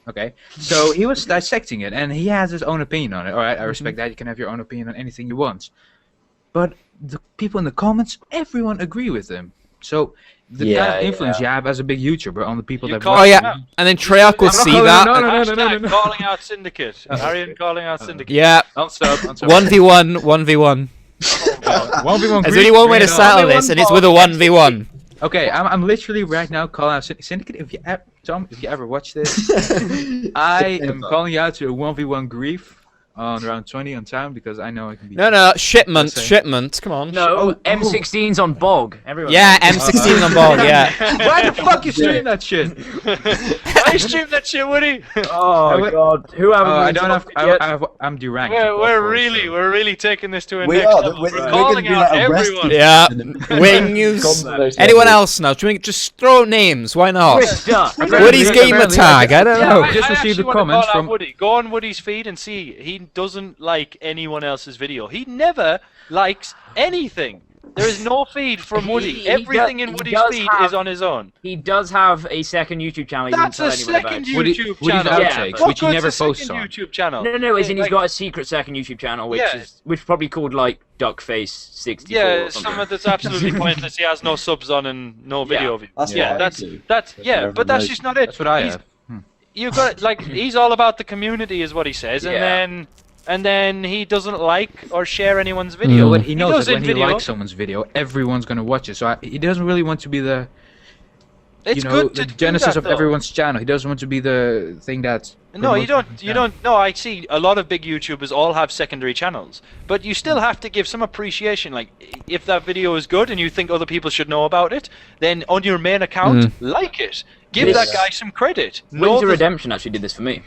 Okay, so he was dissecting it, and he has his own opinion on it. All right, I respect that. You can have your own opinion on anything you want, but the people in the comments, everyone agree with him. So the kind of influence you have as a big YouTuber on the people You that. call Oh watch him yeah, out. and then Treyarch will I'm not see calling- that. no, and- no, Hashtag no. calling out Syndicate. Arian calling out Syndicate. Yeah, I'll stop. 1v1, 1v1. 1v1. There's only one way to settle this, and it's with a 1v1. Okay, I'm literally right now calling out Syndicate. If you Tom, if you ever watch this, I am calling you out to a 1v1 grief on round 20 on time because I know I can beat you. No, shipment, Let's say. shipment. Come on. No, M16's on Bog. Everyone. Yeah, M16 on ball. Yeah. Why the fuck you stream that shit? I streamed that shit, Woody. Oh god. Who haven't I we don't have. yet? I'm deranked. We're really taking this to a We next are. level. We're We're gonna calling be, out like, arrested. everyone. Yeah. Conversation. Wings. Anyone else now? Just throw names. Why not? Krista. Woody's gamer tag. I don't know. I just I received actually a want to comment call out from- Woody. Go on Woody's feed and see. doesn't like anyone else's video. He never likes anything. There is no feed from Woody. Everything in Woody's feed is on his own. He does have a second YouTube channel. He That's a didn't tell anyone second about. YouTube Woody's channel. Outtakes, which he never posts on. YouTube channel. No, as in he's Like- got a secret second YouTube channel, which probably called like Duckface64. Yeah, or something. something that's absolutely pointless. He has no subs on and no video views. That's Yeah, what I do. that's never but that's knows. just not it. That's what I He's- have. You got like he's all about the community, is what he says, Yeah. and then he doesn't like or share anyone's video. But he knows does that when in he video. likes someone's video, everyone's gonna watch it. So he doesn't really want to be the, It's you know, good the to do genesis that, of though. everyone's channel. He doesn't want to be the thing that. No, you promotes don't. his You channel. don't. No, I see a lot of big YouTubers all have secondary channels, but you still have to give some appreciation. Like, if that video is good and you think other people should know about it, then on your main account, like it. Give This- that guy some credit. Wings Know of the- Redemption actually did this for me.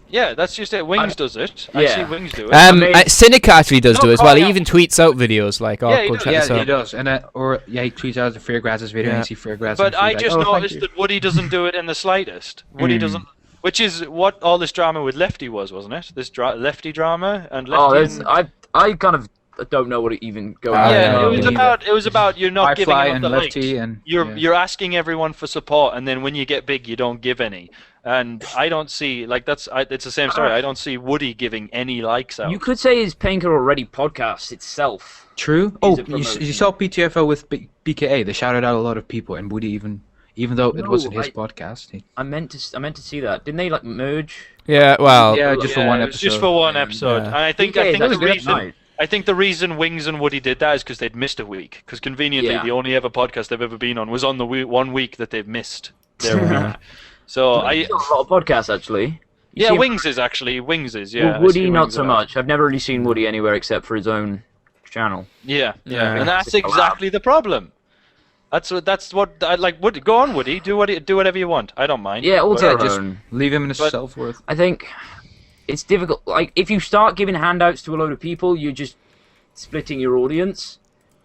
Yeah, that's just it. Wings does it. I Yeah. see Wings do it. mean- Cynic actually does do No, it as well. He yeah. even tweets out videos like, "Oh, Yeah, he go does. check this Yeah, he out." does, and he tweets out the Fairgrasses video, Yeah. and you see Fairgrasses. But and I he's just like, "Oh, thank noticed you." that Woody doesn't do it in the slightest. Woody doesn't, which is what all this drama with Lefty was, wasn't it? This Lefty drama and Lefty. Oh, there's, and- I kind of don't know what it even goes. yeah, no, it was me neither. about you're not giving Firefly him and the Lefty likes. and You're asking everyone for support, and then when you get big, you don't give any. And I don't see like it's the same story. I don't see Woody giving any likes out. You could say his Painter Already podcast itself. True. Oh, a you promotion. saw PTFO with BKA. They shouted out a lot of people, and Woody even though it No, wasn't his I- podcast. I meant to see that. Didn't they like merge? Yeah, well, Yeah, just for Yeah, one it was episode. just for one episode. Yeah. And I think PK is the actually reason. nice. I think the reason Wings and Woody did that is because they'd missed a week. Because conveniently, Yeah. the only ever podcast they've ever been on was on the 1 week that they've missed their week. So He's got a lot of podcasts actually. You yeah, see- Wings is actually yeah. Well, I Woody see not Wings so a lot. much. I've never really seen Woody anywhere except for his own channel. Yeah, Yeah. and that's It's a collab. exactly the problem. That's what I like. Woody, go on, Woody. Do whatever you want. I don't mind. Yeah, all But- to their just- own. Leave him in his But- self-worth. I think it's difficult. Like, if you start giving handouts to a load of people, you're just splitting your audience.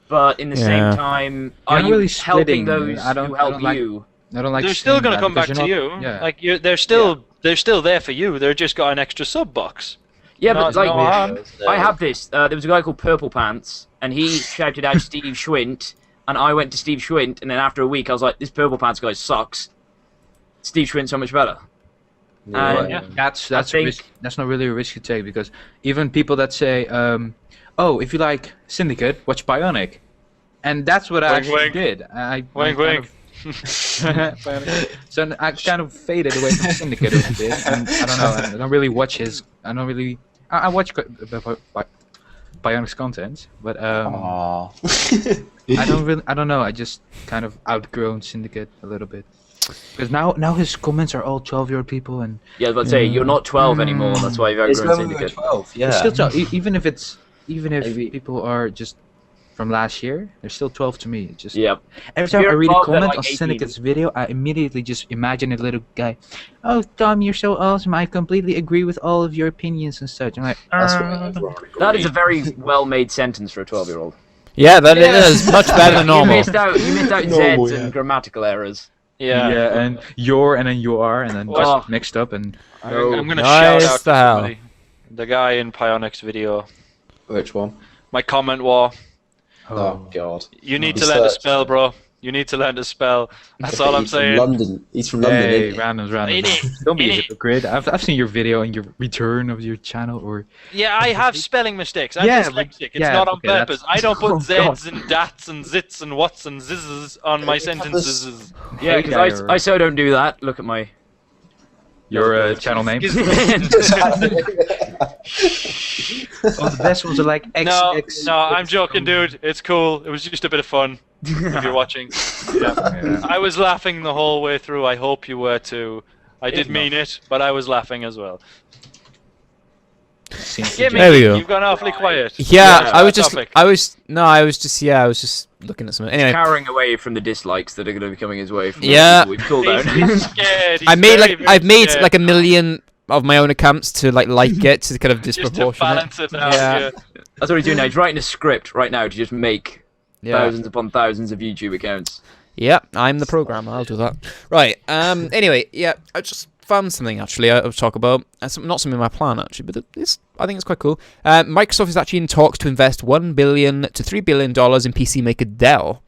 But in the Yeah. same time, are You're not you really helping splitting. those I don't- who I help don't like- you? I don't like. They're still saying gonna that come back because to you're you. not- Yeah. Like they're still there for you. They're just got an extra sub box. Yeah, No- but like, no harm. I have this. There was a guy called Purple Pants, and he shouted out Steve Schwint, and I went to Steve Schwint, and then after a week, I was like, "This Purple Pants guy sucks. Steve Schwint's so much better." And Yeah. That's I a think- risk. That's not really a risk you take because even people that say, "Oh, if you like Syndicate, watch Bionic," and that's what I Wink, actually wink. did. I Wink, kind wink. of- so I kind of faded away from Syndicate a bit, and I don't know. I don't really watch his. I don't really. I watch Bionic's content, but Aww. I don't really. I don't know. I just kind of outgrown Syndicate a little bit. Because now his comments are all 12-year-old people, and yeah, but say you're not 12 anymore. That's why you've It's outgrown when we were Syndicate. 12, yeah. it's still 12. Even if Maybe- people are just from last year, they're still 12 to me. It's just Yeah. every time You're I read a 12, they're comment like on 18. Syndicate's video, I immediately just imagine a little guy. Oh, Tom, you're so awesome. I completely agree with all of your opinions and such. I'm like, That's what everyone agreed. That is a very well-made sentence for a 12-year-old. yeah, that it is much better than You normal. missed out Normal, Z's yeah. and grammatical errors. Yeah. and your and then you are and then Oh. just mixed up and I'm gonna Nice shout out the to hell. somebody. The guy in Pionic's video. Which one? My comment war. Oh, God. You need He to learn to searched. spell, bro. You need to learn to spell. That's all I'm He's from saying. London. He's from London, Hey, isn't he? randoms. Don't be a Innit? hypocrite. I've seen your video and your return of your channel or Yeah, I have spelling mistakes. I'm Yeah, but- dyslexic. It's yeah, not on okay, that's- purpose. I don't put Oh, Z's and dats and zits and whats and zizzes on my sentences. Yeah, Hey, because guy, I so don't do that. Look at my. your channel name. Excuse me. Oh, the best ones are like No, XX. no, I'm joking, dude. It's cool. It was just a bit of fun. If you're watching, yeah. Yeah. I was laughing the whole way through. I hope you were too. I did mean it, but I was laughing as well. Seems Gimme, There we go. you've gone awfully quiet. Yeah, I was just, topic. I was just looking at something. Anyway, Cowering away from the dislikes that are going to be coming his way. From Yeah. the people we've He's, called out. he's scared. I He's made very, like, very I've made scared. like a million of my own accounts to like it to kind of just to disproportionate. balance it out. Yeah. Yeah. That's what he's doing now. He's writing a script right now to just make Yeah. thousands upon thousands of YouTube accounts. Yeah, I'm the programmer. I'll do that. Right. Anyway, yeah. I just found something actually I'll talk about. Not something in my plan actually, but I think it's quite cool. Microsoft is actually in talks to invest $1 billion to $3 billion in PC maker Dell.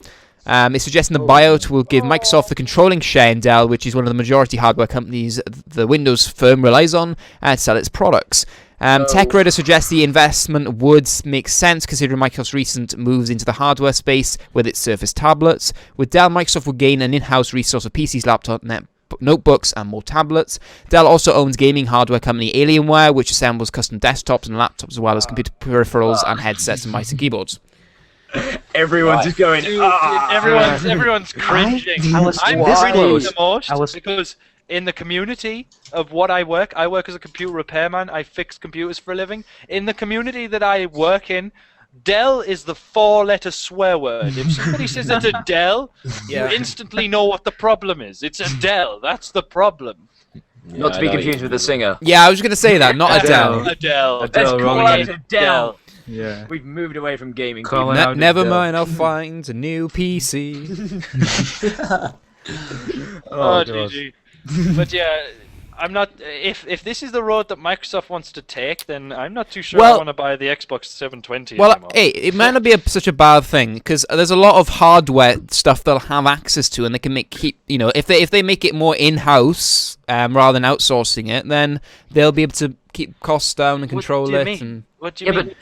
It's suggesting the buyout will give Microsoft the controlling share in Dell, which is one of the majority hardware companies the Windows firm relies on to sell its products. TechRadar suggests the investment would make sense considering Microsoft's recent moves into the hardware space with its Surface tablets. With Dell, Microsoft will gain an in-house resource of PCs, laptops, notebooks, and more tablets. Dell also owns gaming hardware company Alienware, which assembles custom desktops and laptops as well as computer peripherals and headsets and mice and keyboards. Everyone's just going. Dude, everyone's cringing. I'm cringing the most because in the community of what I work as a computer repairman. I fix computers for a living. In the community that I work in, Dell is the 4-letter swear word. If somebody says it's a Dell, you instantly know what the problem is. It's a Dell. That's the problem. Not to be confused with the singer. Yeah, I was going to say that, not Adele. Adele. Let's call it Adele. Yeah. We've moved away from gaming. Never mind, I'll find a new PC. Oh, GG. But yeah, I'm not. If this is the road that Microsoft wants to take, then I'm not too sure I want to buy the Xbox 720 anymore. Hey, it might not be such a bad thing because there's a lot of hardware stuff they'll have access to, and they can if they make it more in-house rather than outsourcing it, then they'll be able to keep costs down and control it. What do you mean?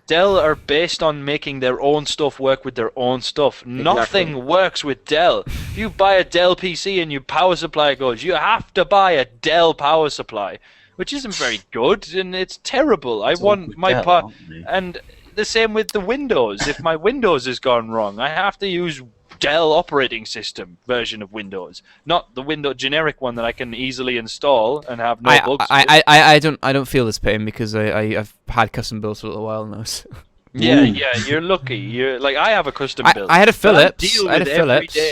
Dell are based on making their own stuff work with their own stuff. Nothing works with Dell. If you buy a Dell PC and your power supply goes, you have to buy a Dell power supply, which isn't very good and it's terrible. I want my power, and the same with the Windows. If my Windows has gone wrong, I have to use Dell operating system version of Windows, not the generic one that I can easily install and have no bugs. I don't feel this pain because I've had custom builds for a little while now. So. Yeah, you're lucky. You're like I have a custom build. I had a Philips.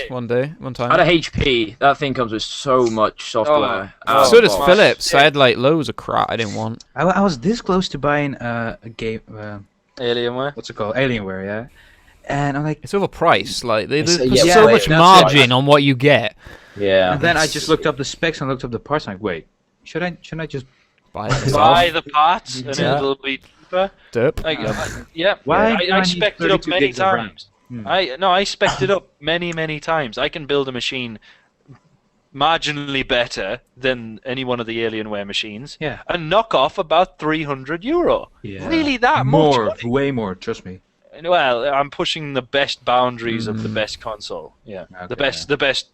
One time. I had a HP. That thing comes with so much software. So does Philips. I had like loads of crap I didn't want. I was this close to buying a game. Alienware. What's it called? Alienware, yeah. And I'm like, it's overpriced. Like they put yeah, so much margin on what you get. Yeah. And then I just looked up the specs and looked up the parts. I'm like, wait, shouldn't I just buy the parts and it'll be cheaper? Yeah. Why? I spec'd it up many times. I spec'd it up many times. I can build a machine marginally better than any one of the Alienware machines. Yeah. And knock off about €300. Yeah. Really, that more, much? way more. Trust me. Well, I'm pushing the best boundaries of the best console. Yeah, okay, the best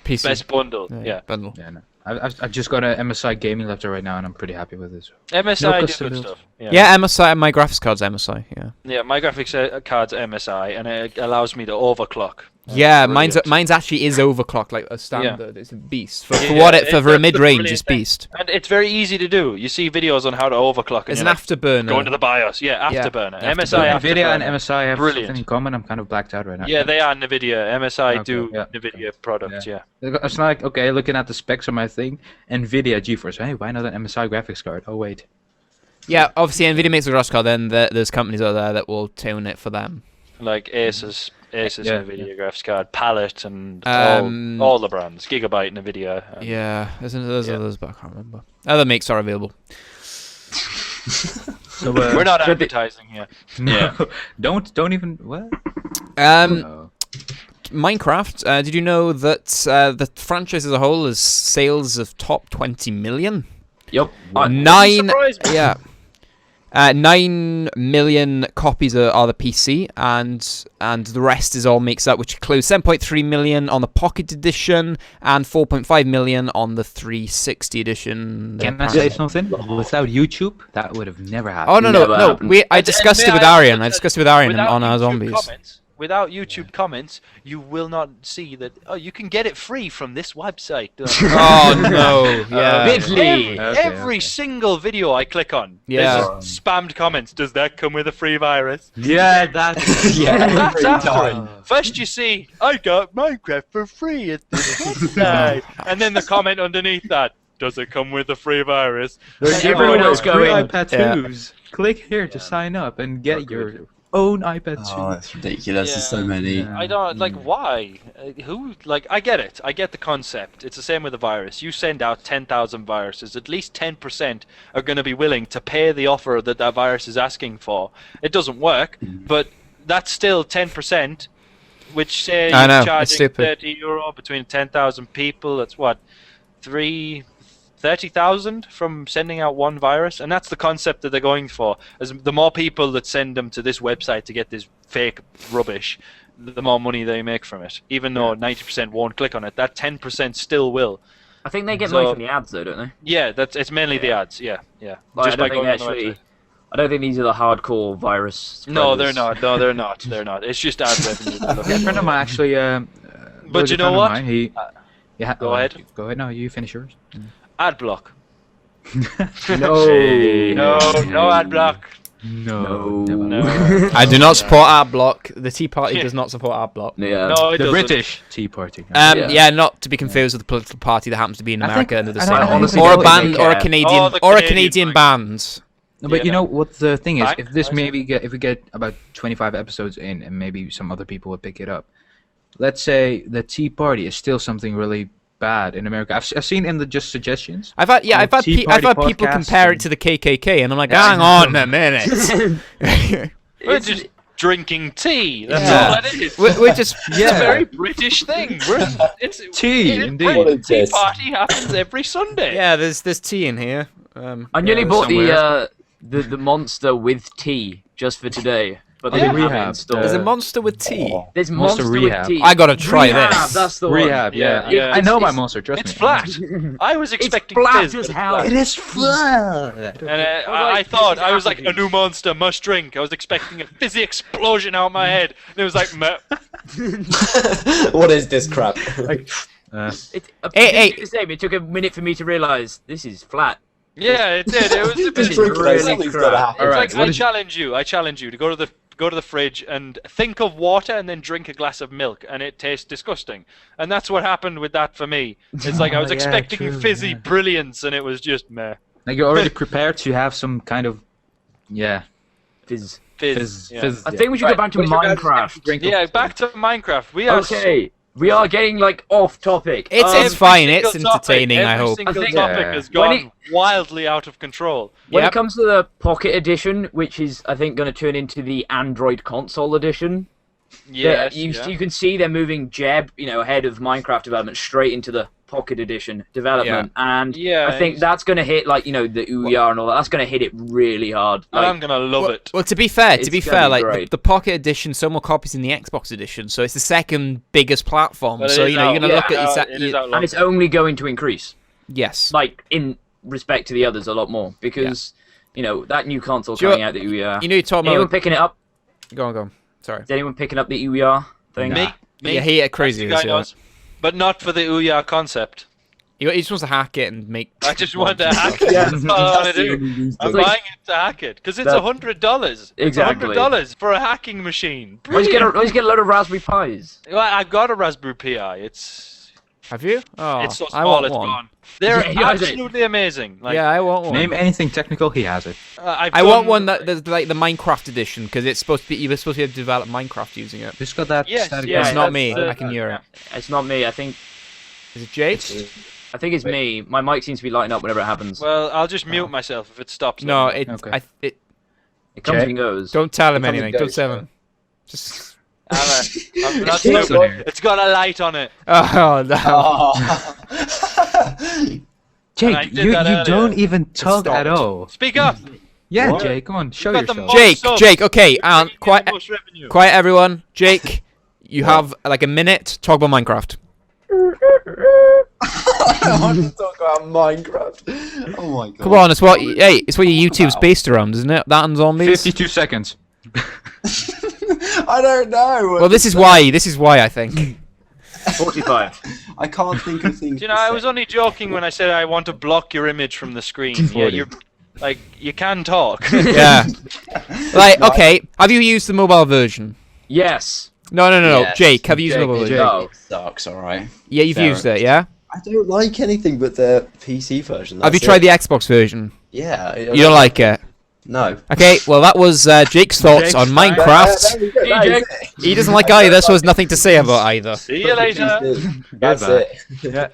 PC. best bundle. Yeah. Bundle. Yeah, no. I've just got a MSI gaming laptop right now, and I'm pretty happy with this. MSI do custom good build. stuff. Yeah, MSI. My graphics card's MSI. Yeah. Yeah, my graphics card's MSI, and it allows me to overclock. Yeah, Brilliant. mine's actually is overclocked like a standard. Yeah. It's a beast for a mid range. It's beast. And it's very easy to do. You see videos on how to overclock. It's an afterburner. Go into the BIOS. Yeah, afterburner. MSI NVIDIA and MSI have something in common. I'm kind of blacked out right now. Yeah, they are NVIDIA. MSI do NVIDIA products. Yeah. It's like okay, looking at the specs of my thing, NVIDIA GeForce. Hey, why not an MSI graphics card? Oh wait. Yeah, obviously NVIDIA makes a graphics card. Then there's companies out there that will tune it for them. Like Asus NVIDIA graphics card, Palette, and all the brands, Gigabyte, NVIDIA. There's others, but I can't remember. Other makes are available. So we're not advertising here. No, don't even what? Minecraft. Did you know that the franchise as a whole has sales of top 20 million? Yep. 9 million copies are the PC, and the rest is all mixed up, which includes 7.3 million on the Pocket Edition and 4.5 million on the 360 edition. Can I say something? Without YouTube, that would have never happened. Oh no! I discussed it with Arian. I discussed it with Arian on our zombies. Without YouTube comments, you will not see that. Oh, you can get it free from this website. Oh no! Yeah. Every single video I click on, there's spammed comments. Does that come with a free virus? Yeah, that's that's after it. First you see, I got Minecraft for free at this website, and then the comment underneath that. Does it come with a free virus? Everyone else going. Tattoos. Click here to sign up and get your own iPad too. Oh, it's ridiculous. There's so Yeah. many. Yeah. I don't like why. Who like? I get it. I get the concept. It's the same with a virus. You send out 10,000 viruses. At least 10% are going to be willing to pay the offer that that virus is asking for. It doesn't work, but that's still 10%. Which say I know, you're it's charging stupid. €30 between 10,000 people. That's what 30,000 from sending out one virus, and that's the concept that they're going for. As the more people that send them to this website to get this fake rubbish, the more money they make from it. Even though 90% won't click on it, that 10% still will. I think they get So- money from the ads, though, don't they? Yeah, it's mainly the ads. Yeah. Like, Just by going on the actually. website. I don't think these are the hardcore virus. No, they're spreaders. not. No, they're not. They're not. It's just ad revenue. they're looking Yeah, a friend for. of mine actually. But you know what? Go ahead. Go ahead. No, you finish yours. Ad block. No. No ad block. No. No. I do not support AdBlock. The Tea Party does not support AdBlock. Yeah. No, it The doesn't. British Tea Party. Yeah. Yeah, not to be confused with the political party that happens to be in I think- America under the I same don't name. honestly Or a don't band, think or a they Canadian, Oh, the or a Canadian Canadian band. No, but Yeah. you know what the thing is? Back- If this maybe if we get about 25 episodes in, and maybe some other people will pick it up. Let's say the Tea Party is still something really bad in America. I've seen in the just suggestions. I've had Tea I've had Party people podcasts compare it and- to the KKK, and I'm like, Yeah, hang on a minute. We're just drinking tea. That's Yeah. all that is. we're just It's a very British thing. It's Tea, in indeed. Britain, What is Tea this? party happens every Sunday. yeah. There's tea in here. I nearly yeah, bought somewhere. the monster with tea just for today, but they Oh, the didn't have it Rehab. in store. There's a monster with tea. There's Monster monster Rehab. with tea. I gotta try Rehab, this. That's the one. Rehab, yeah. Yeah. I know my It's- monster. Trust It's me. flat. I was It's expecting flat fizz, as but hell. it's It is flat. And I I was thought, like, I was like, this a is new monster, must drink. I was expecting a fizzy explosion out my head. And it was like, meh. What is this crap? Hey. The same. It took a minute for me to realise this is flat. Yeah, it did. It was a Just bit drink it, really something's crap. gotta happen. It's Alright, like what I is- challenge you. I challenge you to go to the fridge and think of water and then drink a glass of milk, and it tastes disgusting. And that's what happened with that for me. It's like I was Yeah, expecting true, fizzy yeah. brilliance, and it was just meh. Like you're already prepared to have some kind of Fizz. Fizz. fizz. Yeah. fizz I think we should go back to Minecraft. Yeah, back to Minecraft. We are Okay, we are getting like off topic. It's Every fine. It's single topic- entertaining. I every hope. single I think- topic Yeah. has When gone wildly out of control. When Yep. it comes to the Pocket Edition, which is I think going to turn into the Android console edition, Yes, you yeah. can see they're moving Jeb, ahead of Minecraft development straight into the Pocket Edition development, and Yeah, I think he's- that's going to hit like the OER and all that. That's going to hit it really hard. And Like, I'm gonna love it. Well, to be fair, It's gonna be like great. the Pocket Edition sold more copies than the Xbox Edition, so it's the second biggest platform. But it So is you're out- gonna look yeah, at your it is out and it's only going to increase, yes. like in respect to the others, a lot more because that new console Do you- coming out, the OER. You know, you're talking Anyone about. picking it up? Go on. Sorry. Is anyone picking up the OER thing? Me, Yeah, he hit crazy Guy this year. knows. But not for the Ouya concept. He just wants to hack it and make. I just want to hack it. Yeah. That's all I want to do. I'm like- buying it to hack it because it's That- $100. It's Exactly. $100 for a hacking machine. Let's get Brilliant. a load of Raspberry Pis. Well, I've got a Raspberry Pi. It's Have you? Oh, it's so I small. want It's one. gone. They're Yeah, he has it. absolutely amazing. Like, Yeah, I want one. Name anything technical, he has it. I've I want done- one that there's like the Minecraft edition because it's supposed to be you were supposed to be able to develop Minecraft using it. Just got that Yes, static. yeah, it's line. not that's me. the- I can hear it. It's not me. I think Is it Jake? it's me. My mic seems to be lighting up whenever it happens. Well, I'll just mute myself if it stops. No, then. it. Okay. It comes Jay? and goes. Don't tell him It comes anything. and Don't goes, tell yeah. him. Just. I'm not It's stupid. It's got a light on it. Oh no. Oh. Jake, I did you that earlier. don't even talk at stopped. all. Speak up. Yeah, What? Jake, come on, show Got the yourself. mo- Jake, subs. Jake. Okay, Bringing in quiet, the most revenue. quiet, everyone. Jake, you have like a minute. Talk about Minecraft. I want to talk about Minecraft. Oh my god. Come on, it's what. Hey, it's what your YouTube's based around, isn't it? That and zombies. 52 seconds. I don't know. Well, this is why. This is why I think. 45. I can't think of things. Do you know, I was only joking when I said I want to block your image from the screen. Yeah, 40. you're like you can talk. Yeah. Like, okay. Have you used the mobile version? Yes. No. Yes. Jake, have you used the Jake, mobile Jake. version? No. It sucks. All right. Yeah, you've Fair used it. Yeah. I don't like anything but the PC version. Have you that's tried it. the Xbox version? Yeah. You don't like it? No. Okay, well that was Jake's thoughts on Minecraft. Jake. He doesn't like either, so there's nothing to say about either. See you later. That's it. Yeah.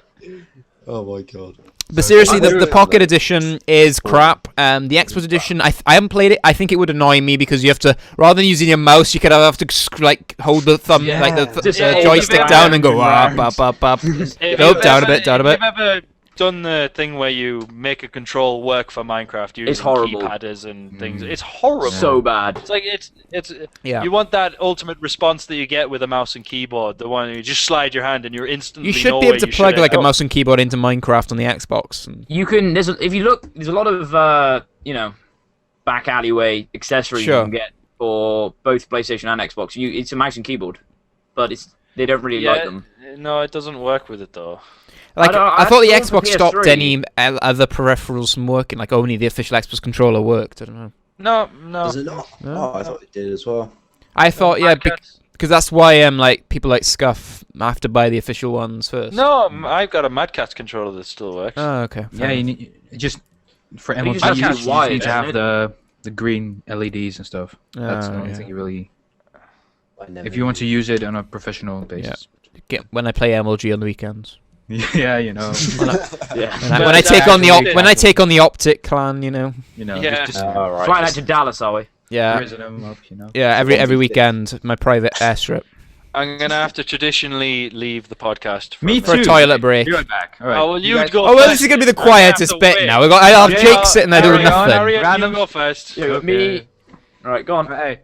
Oh my god. But seriously, the Pocket Edition is crap. The Xbox Edition, I haven't played it. I think it would annoy me because you have to, rather than using your mouse, you could have to like hold the thumb, like the joystick down and go up. Nope, down a bit. Have you ever done the thing where you make a control work for Minecraft using It's horrible. keypadders and things? It's horrible. So bad. It's like it's Yeah. You want that ultimate response that you get with a mouse and keyboard, the one where you just slide your hand and you're instantly. You should know be where able to you plug should like a end. mouse and keyboard into Minecraft on the Xbox. You can. If you look, there's a lot of back alleyway accessories Sure. you can get for both PlayStation and Xbox. It's a mouse and keyboard, but they don't really like them. No, it doesn't work with it though. Like I thought the that's the one Xbox for stopped PS3. any other peripherals from working. Like only the official Xbox controller worked. I don't know. No. Does it not? No. Oh, I thought it did as well. I thought yeah, Minecraft- because that's why like people like Scuff have to buy the official ones first. No, I've got a Mad Catz controller that still works. Oh, okay. Yeah, you need just for you MLG. just have You to just wire need it, to have isn't the green LEDs and stuff. That's the only yeah. thing you really. I never If you want to knew. use it on a professional basis. When I play MLG on the weekends. Yeah, you know. Yeah. When I take on the Optic clan, you know. You know. Yeah. Just All right. Flying out to Dallas, are we? Yeah. raising them up, you know. Yeah, every weekend, my private airstrip I'm gonna have to traditionally leave the podcast. For Me a for a minute. toilet break. Be right back. All right. Oh well, you guys- go. Oh well, first. this is gonna be the I have quietest to bit wait. now. I'll have Yeah, Jake sitting there doing Harry on, nothing. Harry, Random. you go first. Yeah, me. All right, go on. Hey,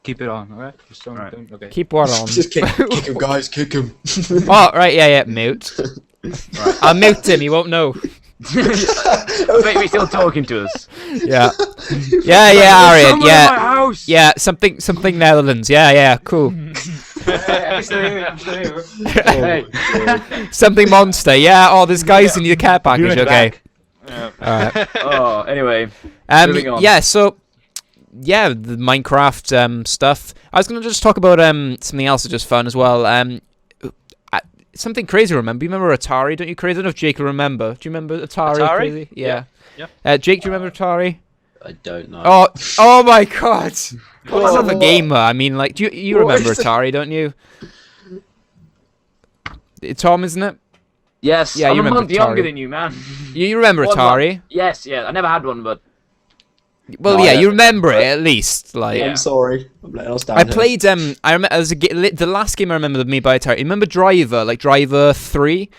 keep it on, alright? Just don't. Okay. Keep one on. Just kick him, guys. Kick him. Oh right, yeah, mute. I'll mute him. He won't know. I bet you're still talking to us. Yeah, yeah, Arian. Someone in my Yeah, house. yeah. Something Netherlands. Yeah, cool. Hey. Something monster. Yeah. Oh, this guy's in your care package. Okay. Yeah. All right. Oh, anyway. Moving on. Yeah. So. Yeah, the Minecraft stuff. I was gonna just talk about something else that's just fun as well. Something crazy. Remember? You remember Atari? Don't you? Crazy? I don't know if Jake will remember. Do you remember Atari? Atari? Crazy? Yeah. Yeah. Jake, do you remember Atari? I don't know. Oh my God! Call yourself a gamer. I mean, like, do you What remember is it? Atari? Don't you? Tom, isn't it? Yes, Yeah, I'm you a remember month younger Atari. than you, man. You remember One Atari? Yes, yeah. I never had one, but Well, No, yeah, I you don't. remember it at least. Like, Yeah. I'm sorry. I'm letting us down. I here. played. I remember as the last game I remember that made by Atari. You remember Driver? Like Driver 3.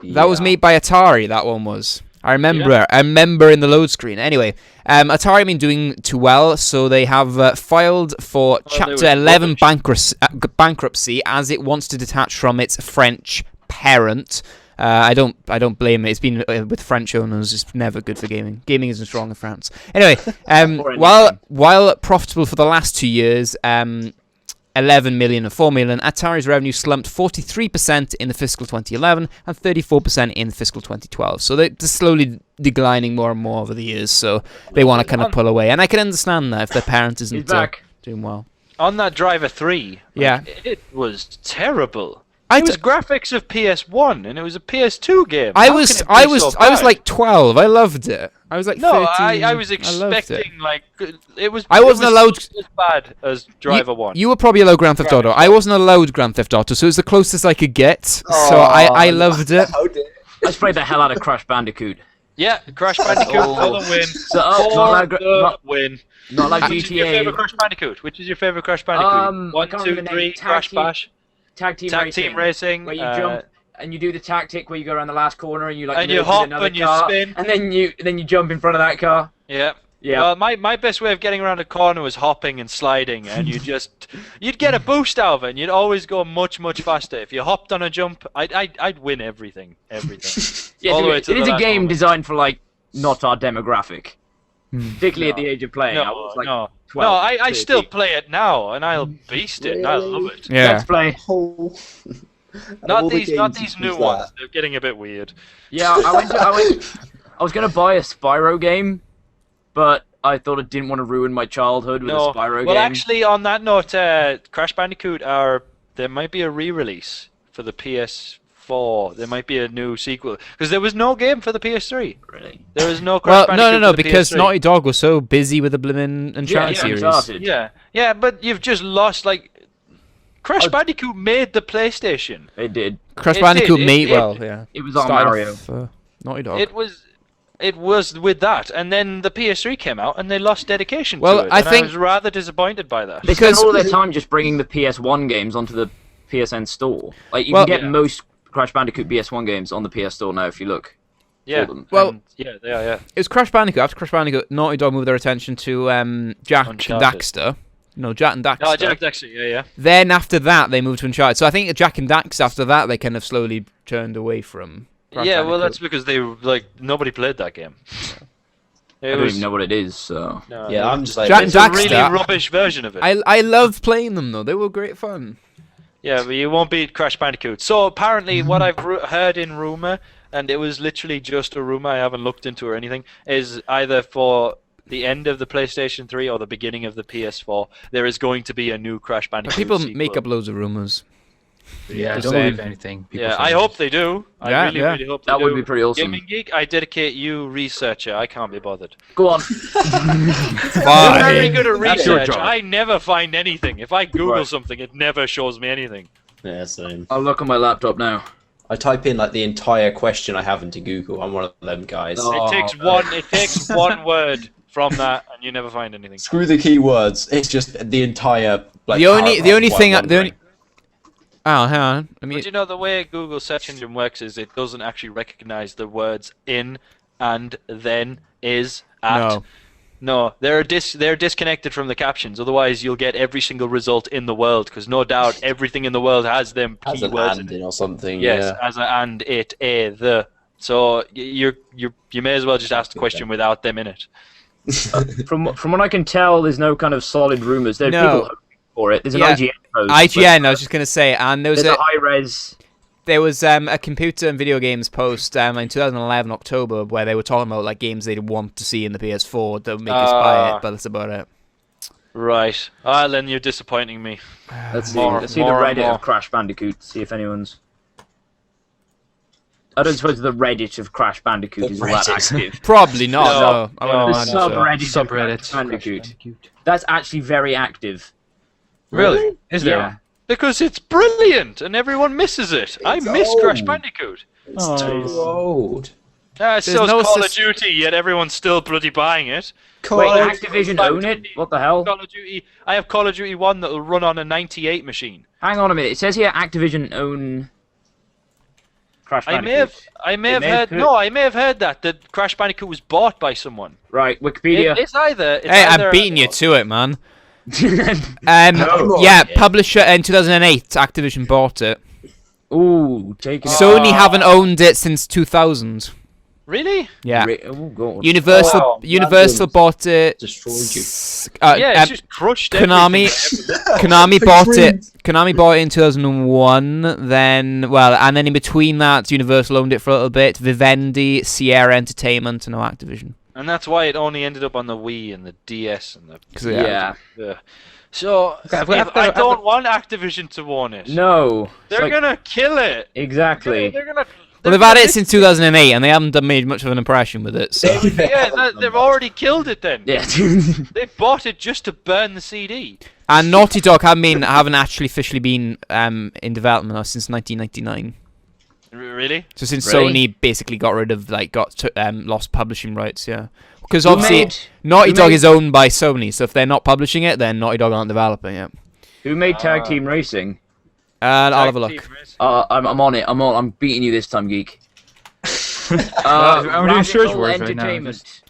That was Yeah. made by Atari. That one was. I remember. I remember in the load screen. Anyway, Atari have been doing too well, so they have filed for they Chapter were 11 rubbish. bankruptcy as it wants to detach from its French parent. I don't blame it. It's been with French owners. It's never good for gaming. Gaming isn't strong in France. Anyway, Or while profitable for the last 2 years, 11 million and 4 million, Atari's revenue slumped 43% in the fiscal 2011 and 34% in fiscal 2012. So they're slowly declining more and more over the years. So they want to kind of pull away, and I can understand that if their parent he's isn't back. doing well. On that Driver 3, Yeah. it was terrible. I It was d- graphics of PS1, and it was a PS2 game. I How was can it be I was so I was bad? like 12. I loved it. I was like No, 13. I was loved it. expecting like it was. I wasn't it was allowed- just as bad as Driver 1. You were probably allowed Grand Theft Auto. I wasn't allowed Grand Theft Auto, so it was the closest I could get. So I loved it. How did? I just played the hell out of Crash Bandicoot. Yeah, Crash Bandicoot for the win. So, For not like, the not, win. not like Which is your GTA. favorite Crash Bandicoot? Which is your favorite Crash Bandicoot? I 1, can't 2, remember the 3, name. Crash Bash, Tag Team Tag Racing. Team Racing. Where you jump and you do the tactic where you go around the last corner and you like And you merge with hop another and you car, spin. and then you jump in front of that car. Yeah. Yeah. Well, my best way of getting around a corner was hopping and sliding, and you'd get a boost out of it, and you'd always go much faster. If you hopped on a jump, I'd win everything. Yeah, All the way it to is the a last game moment. designed for like not our demographic, particularly at No. the age of playing. I was like no, 12, I still 13. play it now, and I'll beast it. And I love it. Yeah. Let's play. Whole... Not these new ones. They're getting a bit weird. Yeah, I was gonna buy a Spyro game, but I thought I didn't want to ruin my childhood with No. a Spyro Well, game. actually, on that note, Crash Bandicoot there might be a re-release for the PS4. There might be a new sequel because there was no game for the PS3. Really? There was no Crash Well, Bandicoot no, for the because PS3. Naughty Dog was so busy with the blimmin' Uncharted series. Uncharted. Yeah, but you've just lost Crash Bandicoot made the PlayStation. It did. Crash It Bandicoot did, made, it- well, yeah. It was on Started Mario. off, Naughty Dog. It was with that, and then the PS3 came out, and they lost dedication Well, to it. I and think- I was rather disappointed by that. They spent Because- all their time just bringing the PS1 games onto the PSN store. Like, you Well- can get Yeah. most Crash Bandicoot PS1 games on the PS store now if you look Yeah. for them. Well- and, yeah, they are. Yeah. It was Crash Bandicoot. After Crash Bandicoot, Naughty Dog moved their attention to Jack Uncharted. Daxter. No, Jack and Daxter. Oh, Jack Dexter. Yeah. Then after that, they moved to Uncharted. So I think Jack and Daxter, after that, they kind of slowly turned away from Crash Yeah, well, Bandicoot. that's because they nobody played that game. I It don't was even know what it is, so... no, Yeah, I'm just like, Jack it's and a really Daxter. rubbish version of it. I love playing them, though. They were great fun. Yeah, but you won't beat Crash Bandicoot. So apparently, what I've heard in rumor, and it was literally just a rumor, I haven't looked into or anything, is either for the end of the PlayStation 3 or the beginning of the PS4, there is going to be a new Crash Bandicoot People sequel. make up loads of rumors. Yeah, Just don't saying. believe anything. people Yeah, say. I hope they do. I Yeah, really, yeah. really hope they That do. would be pretty awesome. Gaming Geek, I dedicate you, researcher. I can't be bothered. Go on. I'm very good at That's your research. job. I never find anything. If I Google Right. something, it never shows me anything. yeah, same. I'll look on my laptop now. I type in like the entire question I have into Google. I'm one of them guys. Oh. It takes one word from that, and you never find anything. Screw the keywords. It's just the entire. Like, The only paragraph thing, while the only. wondering. Oh, hang on. I mean, But you know, the way Google search engine works is it doesn't actually recognize the words in, and, then, is, at. no. No, they're disconnected from the captions. Otherwise, you'll get every single result in the world, because no doubt everything in the world has them Has an keywords in and it. in or something. Yes, Yeah. as a and, it, a, the. So you may as well just ask the question without them in it. From what I can tell, there's no kind of solid rumors. There are No. people hoping for it. There's an Yeah. IGN post. IGN, I was just gonna say, and There's a high-res... there was a computer and video games post in 2011 October where they were talking about like games they'd want to see in the PS4 that would make us buy it, but that's about it. Right. Ah, then you're disappointing me. Let's see. More- Let's see more the and Reddit more. of Crash Bandicoot. See if anyone's... I don't suppose the Reddit of Crash Bandicoot The is all that Reddit. active. Probably not. No, No, I no, wouldn't The no, imagine so. subreddit of Subreddit. Crash Bandicoot. That's actually very active. Really? Is there? Yeah. Because it's brilliant and everyone misses it. I It's miss Crash old. Bandicoot. It's Oh. too old. It's There's so no Call of sys- Duty, yet everyone's still bloody buying it. Wait, Activision own it? What the hell? Call of Duty. I have Call of Duty 1 that'll run on a 98 machine. Hang on a minute. It says here Activision own Crash I Bandicoot. may have heard. No, I may have heard that Crash Bandicoot was bought by someone. Right, Wikipedia. It's either. It's Hey, either I'm beating you to it, man. No. Yeah, publisher in 2008, Activision bought it. Ooh, taking it. Sony haven't owned it since 2000. Really? Yeah. Oh, God. Universal Wow, Universal that bought it. destroyed you. Yeah, it's just crushed. Konami everything. Konami bought it. Konami bought it in 2001. Then, well, and then in between that, Universal owned it for a little bit. Vivendi, Sierra Entertainment, and now Activision. And that's why it only ended up on the Wii and the DS and the. 'Cause, Yeah. So I've got- I don't want Activision to own it. No. It's They're like- gonna kill it. Exactly. They're gonna. Well, they've had it since 2008, and they haven't made much of an impression with it. So. Yeah, they've already killed it then. Yeah. They bought it just to burn the CD. And Naughty Dog haven't actually officially been in development now since 1999. Really? So since Really? Sony basically got rid of lost publishing rights, yeah. Because Who obviously made- Naughty who Dog made- is owned by Sony, so if they're not publishing it, then Naughty Dog aren't developing it. Who made Tag Team Racing? And I'll have a look. I'm on it. I'm beating you this time, geek. I'm doing search Radical words right now. Entertainment.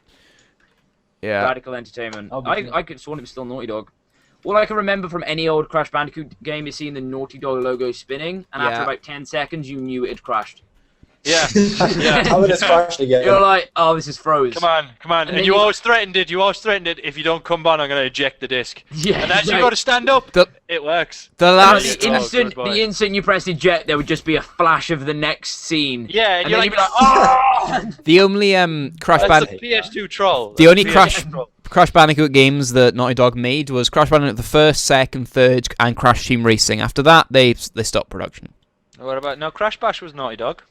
Yeah. Radical Entertainment. I'll be I could sworn it was still Naughty Dog. All I can remember from any old Crash Bandicoot game is seeing the Naughty Dog logo spinning, and after Yeah. about 10 seconds, you knew it had crashed. Yeah. Yeah. How would it crashed again? You're like, oh, this is froze. Come on. And And then you you- always threatened it. If you don't come on, I'm going to eject the disc. Yeah. And as you right. go to stand up, The- it works. The And last. Yeah. the instant you press eject, there would just be a flash of the next scene. Yeah, and And you're then like, you'd be like, oh! The only Crash that's Bandicoot. the PS2 troll. The That's only PS2 troll. Crash Bandicoot games that Naughty Dog made was Crash Bandicoot the first, second, third, and Crash Team Racing. After that, they stopped production. What about no? Crash Bash was Naughty Dog.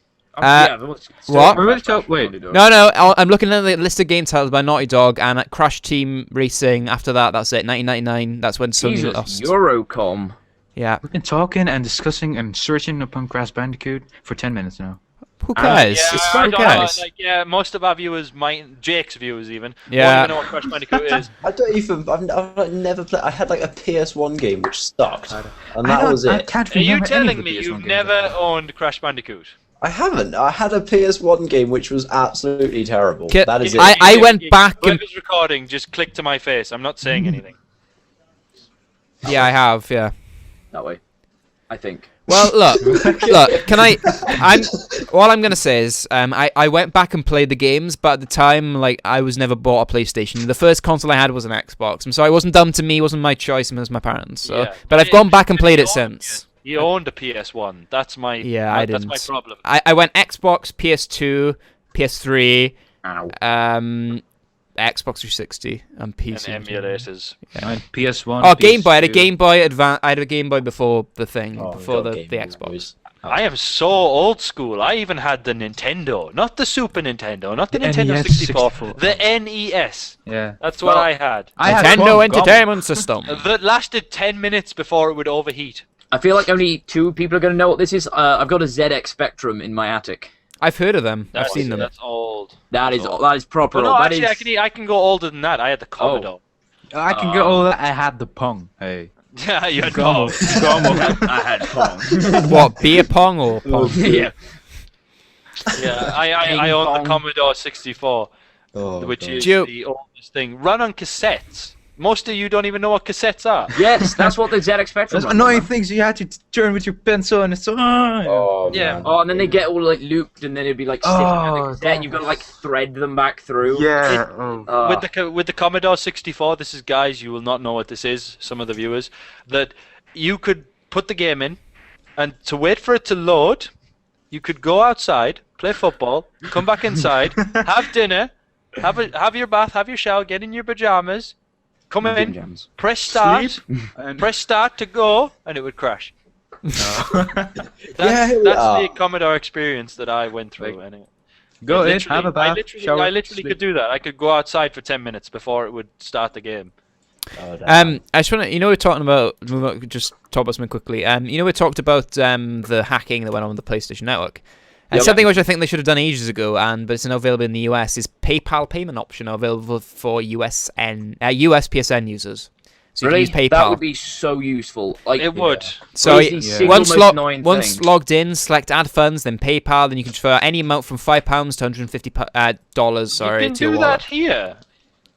Yeah, but what's- What? We're really talk- wait. No, I'm looking at the list of game titles by Naughty Dog and at Crash Team Racing. After that, that's it. 1999. That's when Sony Jesus, lost. Eurocom. Yeah. We've been talking and discussing and searching upon Crash Bandicoot for 10 minutes now. Who cares? Yeah, It's I who don't know, cares? like, yeah, most of our viewers, Jake's viewers even, Yeah. won't even know what Crash Bandicoot is. I don't even. I've like, never played. I had like a PS1 game which sucked, and that was I it. can't Are you remember any of telling the me PS1 you've games never I had. owned Crash Bandicoot? I haven't. I had a PS1 game which was absolutely terrible. Ki- That is it. I went back and Whoever's recording, just click to my face. I'm not saying anything. yeah, I have. Yeah. That way. I think. Well, look. Can all I'm gonna say is, I went back and played the games, but at the time, like, I was never bought a PlayStation. The first console I had was an Xbox. I'm sorry, it wasn't dumb to me. It wasn't my choice. It was my parents. So, Yeah. but I've gone back and played it since. You owned a PS1, that's my I that's didn't. my problem. I went Xbox, PS2, PS3, Ow. Xbox 360, and PC. And emulators. Mine, PS1. Oh, Game Boy. I had a PS2. Game Boy Advance. I had a Game Boy before the thing, Oh, before God, the Game Xbox. Boys. I am so old school. I even had the Nintendo, not the Super Nintendo, not the Nintendo NES 64, 64. the NES. Yeah. That's what I had. I had Nintendo one. Entertainment System. That lasted 10 minutes before it would overheat. I feel like only 2 people are going to know what this is. I've got a ZX Spectrum in my attic. I've heard of them. I've That's, seen them. That's old. That is That's proper But no, old. That actually, is- I can go older than that. I had the Commodore. I can get all that. I had the Pong. Hey. Yeah, you had Gomo. Pong. Gomo. I had Pong. What, beer pong or pong? Yeah. Yeah, I own Pong. the Commodore 64, Oh, which God. is Joe- the oldest thing. Run on cassettes. Most of you don't even know what cassettes are. Yes, that's what the ZX Spectrum Those was. annoying things you had to turn with your pencil and it's so. Oh, Yeah. man. Oh, and then they get all like looped, and then it'd be like sticking out the Oh, cassette. And you've got to like thread them back through. Yeah. With the Commodore 64, this is, guys, you will not know what this is, some of the viewers, that you could put the game in, and to wait for it to load, you could go outside, play football, come back inside, have dinner, have your bath, have your shower, get in your pajamas, come in, Jams. press start, And press start to go, and it would crash. Yeah, here we That's are. the Commodore experience that I went through. Anyway. go in, Literally, have a bath, shower, I literally sleep. could do that. I could go outside for 10 minutes before it would start the game. Oh, damn. I just want to, we're talking about, just talk about something quickly. We talked about the hacking that went on with the PlayStation Network. And Yep. something which I think they should have done ages ago, but it's now available in the US, is PayPal payment option available for US PSN users. So you Really? can use PayPal. That would be so useful. Like It would. So What is the single once, most annoying once thing? logged in, select add funds, then PayPal, then you can transfer any amount from £5 to $150 sorry, You can to your do wallet. that here.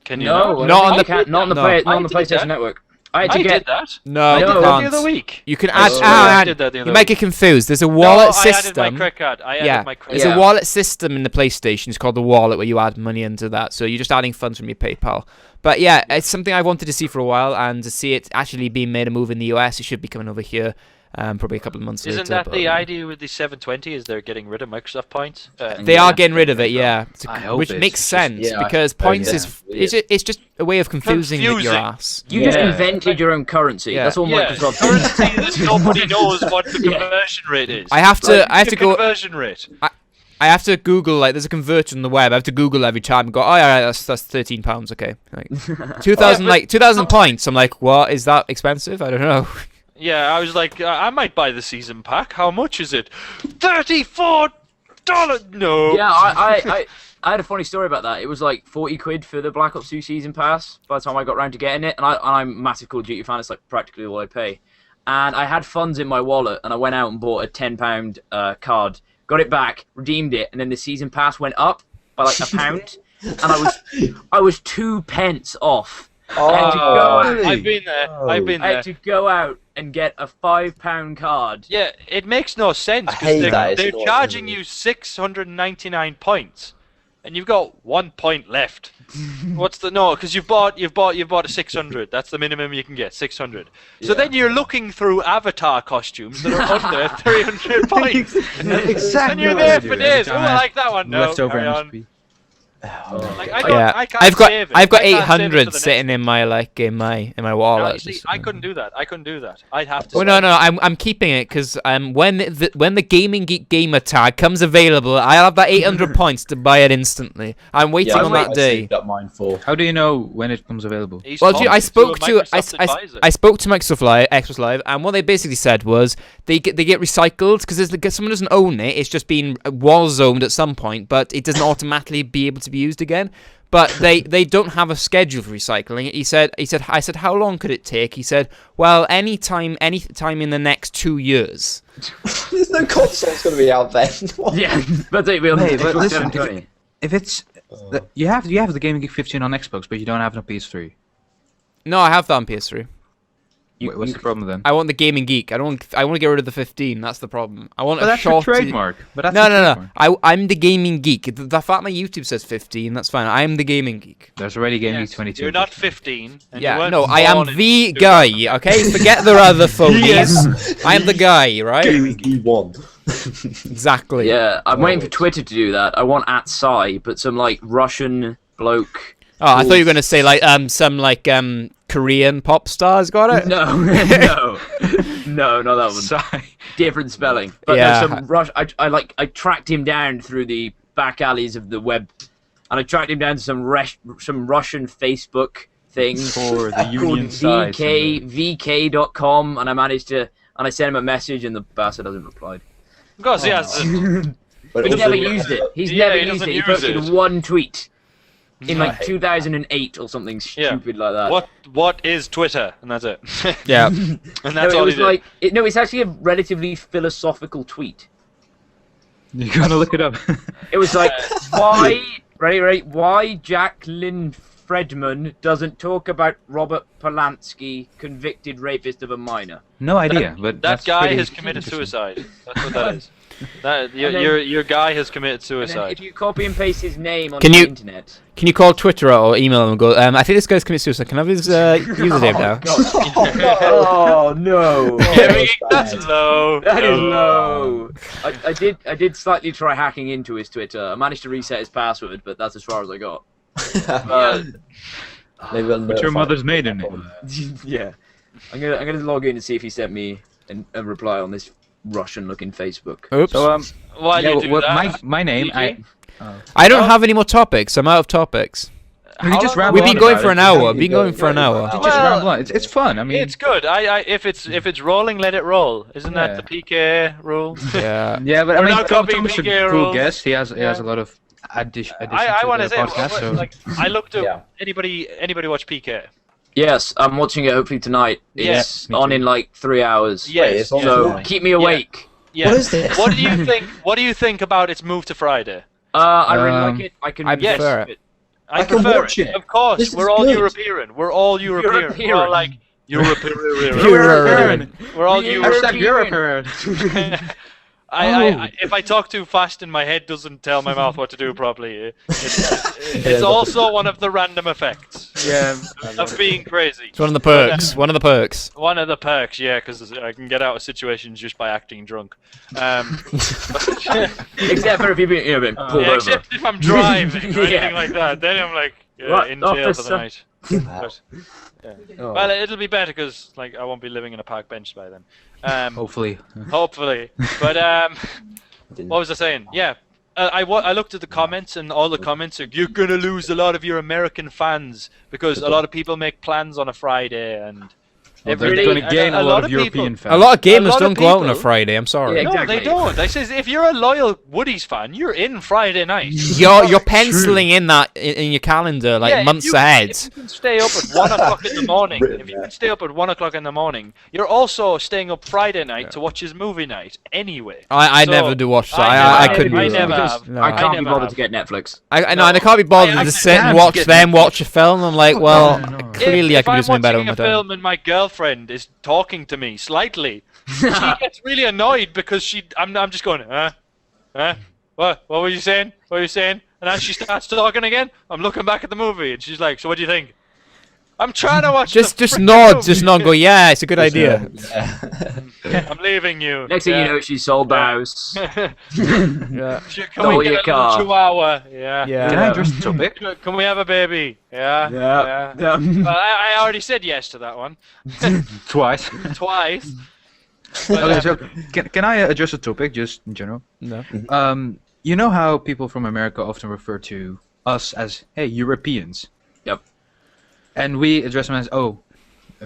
Can you No, not? I don't Not think on you the- can. Not on the no. play, not on I the did PlayStation that. Network. I had I to did get. that. No, I did you that can't. the other week. You can I add. swear I did that the You other might week. get confused. There's a No, wallet I added system. my credit card. I Yeah, added my credit it's Yeah. a wallet system in the PlayStation. It's called the wallet, where you add money into that. So you're just adding funds from your PayPal. But yeah, it's something I wanted to see for a while, and to see it actually being made a move in the US, it should be coming over here. Probably a couple of months later. Isn't that but, the idea with the 720? Is they're getting rid of Microsoft points? They Yeah. are getting rid of it, yeah. I hope Which it's makes just- sense yeah, because points yeah. is it's just a way of confusing your Confusing. ass. You just Yeah. invented your own currency. Yeah. That's all Yeah, Microsoft currency that nobody knows what the Yeah. conversion rate is. I have to go. Conversion rate. I have to Google, like, there's a converter on the web. I have to Google every time and go, oh yeah, that's £13, okay. Like, 2,000 points. I'm like, what, is that expensive? I don't know. Yeah, I was like, I might buy the season pack. How much is it? $34. No. Yeah, I had a funny story about that. It was like 40 quid for the Black Ops 2 season pass by the time I got round to getting it, and I'm a massive Call of Duty fan. It's like practically all I pay. And I had funds in my wallet, and I went out and bought a £10 card, got it back, redeemed it, and then the season pass went up by like £1, and I was 2 pence off. I had to go out. I've been there. I've been I there. had to go out and get a £5 card. Yeah, it makes no sense I hate because that. It's they're annoying, charging isn't it? you 699 points, and you've got 1 point left. What's the no? Because you've bought a 600. That's the minimum you can get, 600. So then you're looking through avatar costumes that are under 300 points, and Exactly you're what there I do for every days. Oh, time I I like that one. No, Leftover carry on. MSP. Like, I can't I've got save it. I've got I can't save it for 800 the sitting in my No, wallet. you see, I couldn't do that. I'd have to. Oh no, I'm keeping it because when the Gaming Geek gamer tag comes available, I'll have that 800 points to buy it instantly. I'm waiting on that day. saved up mine for. How do you know when it comes available? He's Well, dude, I spoke to Microsoft advisor. I spoke to Microsoft Live, Xbox Live, and what they basically said was they get recycled because someone doesn't own it. It's just been wall zoned at some point, but it doesn't automatically be able to be used again. But they don't have a schedule for recycling. I said, how long could it take? He said, well, any time in the next 2 years. There's no console's going to be out then. Yeah, but they will. Hey, but Xbox listen, 720. if it's you have the Gaming Geek 15 on Xbox, but you don't have it on PS3. No, I have that on PS3. Wait, what's the problem then? I want the Gaming Geek. I want to get rid of the 15. That's the problem. I want But a that's short your trademark. But that's No, your no, trademark. I'm the Gaming Geek. The fact my YouTube says 15, that's fine. I'm the Gaming Geek. There's already Gaming Yes, Geek 22. You're not 15. And you Yeah, weren't no, I am born in the 2000. guy, okay? Forget the other phonies. I am the guy, right? Gaming E1. Exactly. Yeah, I'm waiting for Twitter to do that. I want @Psy, but some like Russian bloke. Oh, I thought you were gonna say like some like Korean pop stars got it. No, no, no, not that one. Sorry. Different spelling. But Yeah. no, some I tracked him down through the back alleys of the web, and I tracked him down to some Russian Facebook thing For the called union size. vk.com, and I sent him a message, and the bastard hasn't replied. Of course, he has. But He's also, never used it. He's Yeah, never he used doesn't it. He use posted it. one tweet in I like hate 2008 or something stupid like that. What is Twitter? And that's it. Yeah. And No, that's it all he was did. like it's actually a relatively philosophical tweet. You're gonna look it up. It was like why Jacqueline Fredman doesn't talk about Robert Polanski, convicted rapist of a minor. No idea, but that that's guy pretty has committed interesting. suicide. That's what that is. then- Your guy has committed And then suicide. if you copy and paste his name on Can the you- internet. Can you call Twitter or email them and go? I think this guy's committed suicide. Can I have his username now? Oh no! That's low. That is low. I did slightly try hacking into his Twitter. I managed to reset his password, but that's as far as I got. Maybe I'll What's your notify mother's him. maiden name? Yeah, I'm gonna log in and see if he sent me a reply on this Russian-looking Facebook. Oops. So While yeah, you do well, that, my name. PG? I don't have any more topics. I'm out of topics. We How just long- ramble We've on been going about for it. an hour. We've been going for an hour. Just Well, ramble on. It's fun. I mean, It's good. If it's rolling, let it roll. Isn't Yeah. that the PK rule? Yeah. yeah, but I We're mean, not copying Thomas is a PK cool rules. guest. He has Yeah. a lot of additions I to want the to say, podcast. So like, I looked up Yeah. anybody watch PK? Yes, I'm watching it hopefully tonight. Yes, It's me on too. in like 3 hours. Yes. it's on So now. keep me awake. Yeah. What is this? What do you think? What do you think about its move to Friday? I really Um, like it. I can. I yes, prefer it. I can prefer watch it. Of course, This is we're all good. European. We're all European. We're all European. like European. European. We're all Hashtag European. If I talk too fast and my head doesn't tell my mouth what to do properly, it's also one of the random effects yeah, of being crazy. It's one of the perks. One of the perks. One of the perks, yeah, because I can get out of situations just by acting drunk. Except for if you've been pulled Yeah, over. except if I'm driving or Yeah. anything like that, then I'm like Right, in jail for officer. the night. But, Oh. well, it'll be better because like I won't be living in a park bench by then. hopefully. Hopefully. But what was I saying? Yeah. I looked at the comments and all the comments are you're gonna lose a lot of your American fans because a lot of people make plans on a Friday and They're every day- going to gain and a lot of people- European fans. A lot of gamers lot of don't go out on a people- Friday. I'm sorry. Yeah, No, exactly. they don't. I says if you're a loyal Woodies fan, you're in Friday night. You're penciling in that in your calendar like Yeah, if months you- ahead. If you can stay up at 1 o'clock in the morning, if you can stay up at 1 o'clock in the morning, you're also staying up Friday night to watch his movie night anyway. I So, never do watch that. I I never- couldn't I do never that. have. No. I can't be never bothered have. to get Netflix. I know, and I can't be bothered I to sit and can't watch get them Netflix. watch a film. I'm like, well, clearly I if can do I'm something better with watching my a time. film and my girlfriend is talking to me slightly, she gets really annoyed because I'm just going, what were you saying? What were you saying? And as she starts talking again, I'm looking back at the movie and she's like, so what do you think? I'm trying to watch. Just the nod, freaking just nod. Go, yeah, it's a good idea. movie. I'm leaving you. Next thing you know, she sold the house. Yeah. Can Stole we your get a car. little chihuahua? Yeah. Yeah. Can I address the topic? Can we have a baby? Yeah. Yeah. Well, I already said yes to that one. Twice. Twice. But, Okay, so can I address the topic just in general? No. You know how people from America often refer to us as, hey, Europeans? Yep. And we address them as, oh,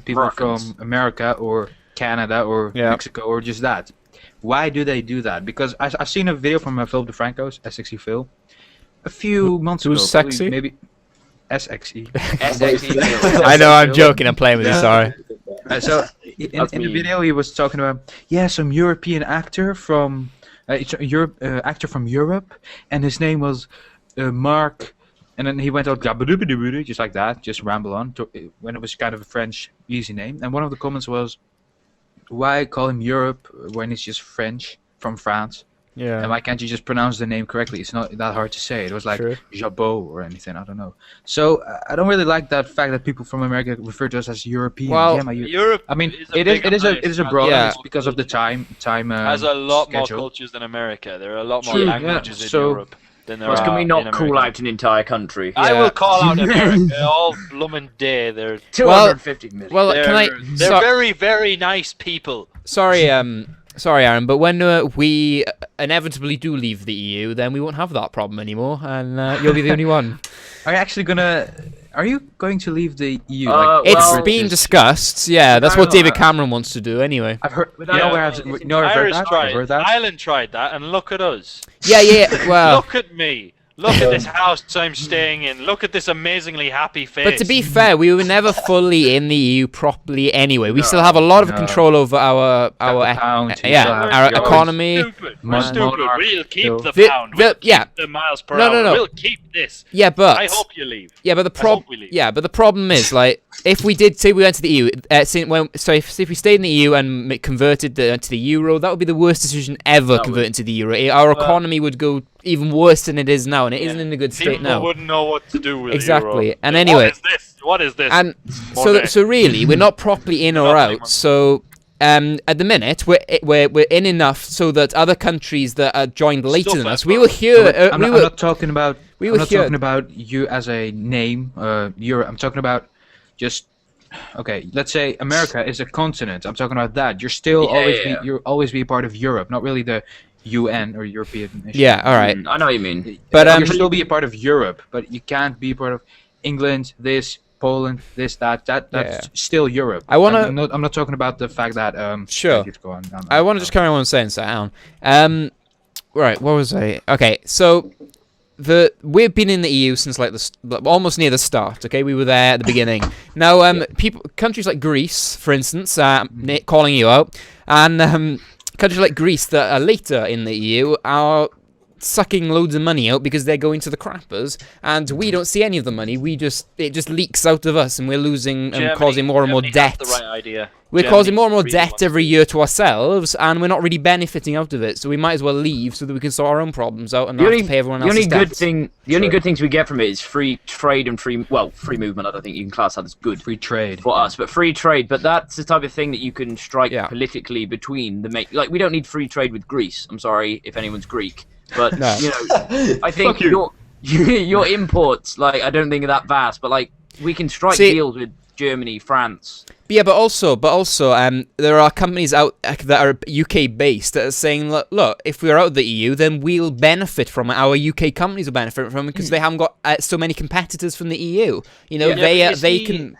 people Americans. from America or Canada or Yeah. Mexico or just that. Why do they do that? Because I've seen a video from Phil DeFranco's, SXE Phil, a few months ago. Who's probably sexy? Maybe SXE. I know, I'm joking. I'm playing with you. Sorry. So in That's the me. video he was talking about some European actor from actor from Europe, and his name was Mark, and then he went out just like that, just ramble on when it was kind of a French easy name, and one of the comments was, why call him Europe when it's just French from France? Yeah. And why can't you just pronounce the name correctly? It's not that hard to say. It was like True. Jabot or anything. I don't know. So I don't really like that fact that people from America refer to us as European. Well, Yeah, my Europe. I mean, is it is bigger a place. broad. Yeah. It's because of the time. Has a lot more schedule. cultures than America. There are a lot more True, yeah. languages in So- Europe than there Plus, are can we in not America. call out an entire country? I Yeah. will call out America all blooming day. They're 250 million. Well, they're, can I? they're very, very nice people. Sorry, Aaron, but when we inevitably do leave the EU, then we won't have that problem anymore, and you'll be the only one. Are you actually gonna? Are you going to leave the EU? It's Well, being discussed. Yeah, that's No, what David I- Cameron wants to do anyway. I've heard. Without- You know where it's I've heard Irish that? tried. I've heard that. Ireland tried that, and look at us. Yeah. Well, Look at me. Look at this house I'm staying in. Look at this amazingly happy face. but to be fair, we were never fully in the EU properly anyway. We still have a lot of No. control over our pound, you yeah, still have our your- economy. Stupid. We're Mon- stupid. monarch. We'll keep the The- pound. the- We'll keep yeah. the miles per No, hour. no, no. We'll keep this. Yeah, but I hope you leave. yeah, but the I hope we problem leave. yeah, but the problem is like if we did say we went to the EU, if we stayed in the EU and converted to the euro, that would be the worst decision ever. That Converting to the euro, Our economy would go even worse than it is now, and it not in a good state People now. wouldn't know what to do with Exactly. Euro. And anyway- What is this? What is this? And Mornay. so really, we're not properly in or Nothing. out. So at the minute, we're in enough so that other countries that are joined later than us, we will hear. I'm not talking about. we I'm were not here- talking about you as a name. Europe. I'm talking about just. Okay, let's say America is a continent. I'm talking about that. You're still Yeah. you'll always be a part of Europe, not really the UN or European nation. Yeah. All right. I know what you mean. But You'll still be a part of Europe, but you can't be part of England, this, Poland, this, that's Yeah. still Europe. I wanna- I'm not talking about the fact that Sure. yeah, just go on. I want to just carry on what I'm saying, so down. Right, what was I? Okay, so we've been in the EU since like almost near the start. Okay, we were there at the beginning. Now, countries like Greece, for instance, Nick, calling you out, and countries like Greece that are later in the EU are sucking loads of money out because they're going to the crappers, and we don't see any of the money. It just leaks out of us, and we're losing and Germany- causing more and more Germany has debt. The right idea. We're Germany causing more and more really debt wants every to- year to ourselves, and we're not really benefiting out of it. So we might as well leave so that we can sort our own problems out and not have to pay everyone else's debts. The only good things we get from it is free trade and free movement. I don't think you can class that as good free trade. for us, but free trade. But that's the type of thing that you can strike Yeah. politically between like we don't need free trade with Greece. I'm sorry if anyone's Greek, but No. you know, I think Fuck you. your imports, like I don't think are that vast, but like we can strike See- deals with Germany, France. Yeah, but also, there are companies out that are UK based that are saying, look, if we're out of the EU, then we'll benefit from it. Our UK companies will benefit from it because they haven't got so many competitors from the EU. You know, Yeah, but you they see, can. you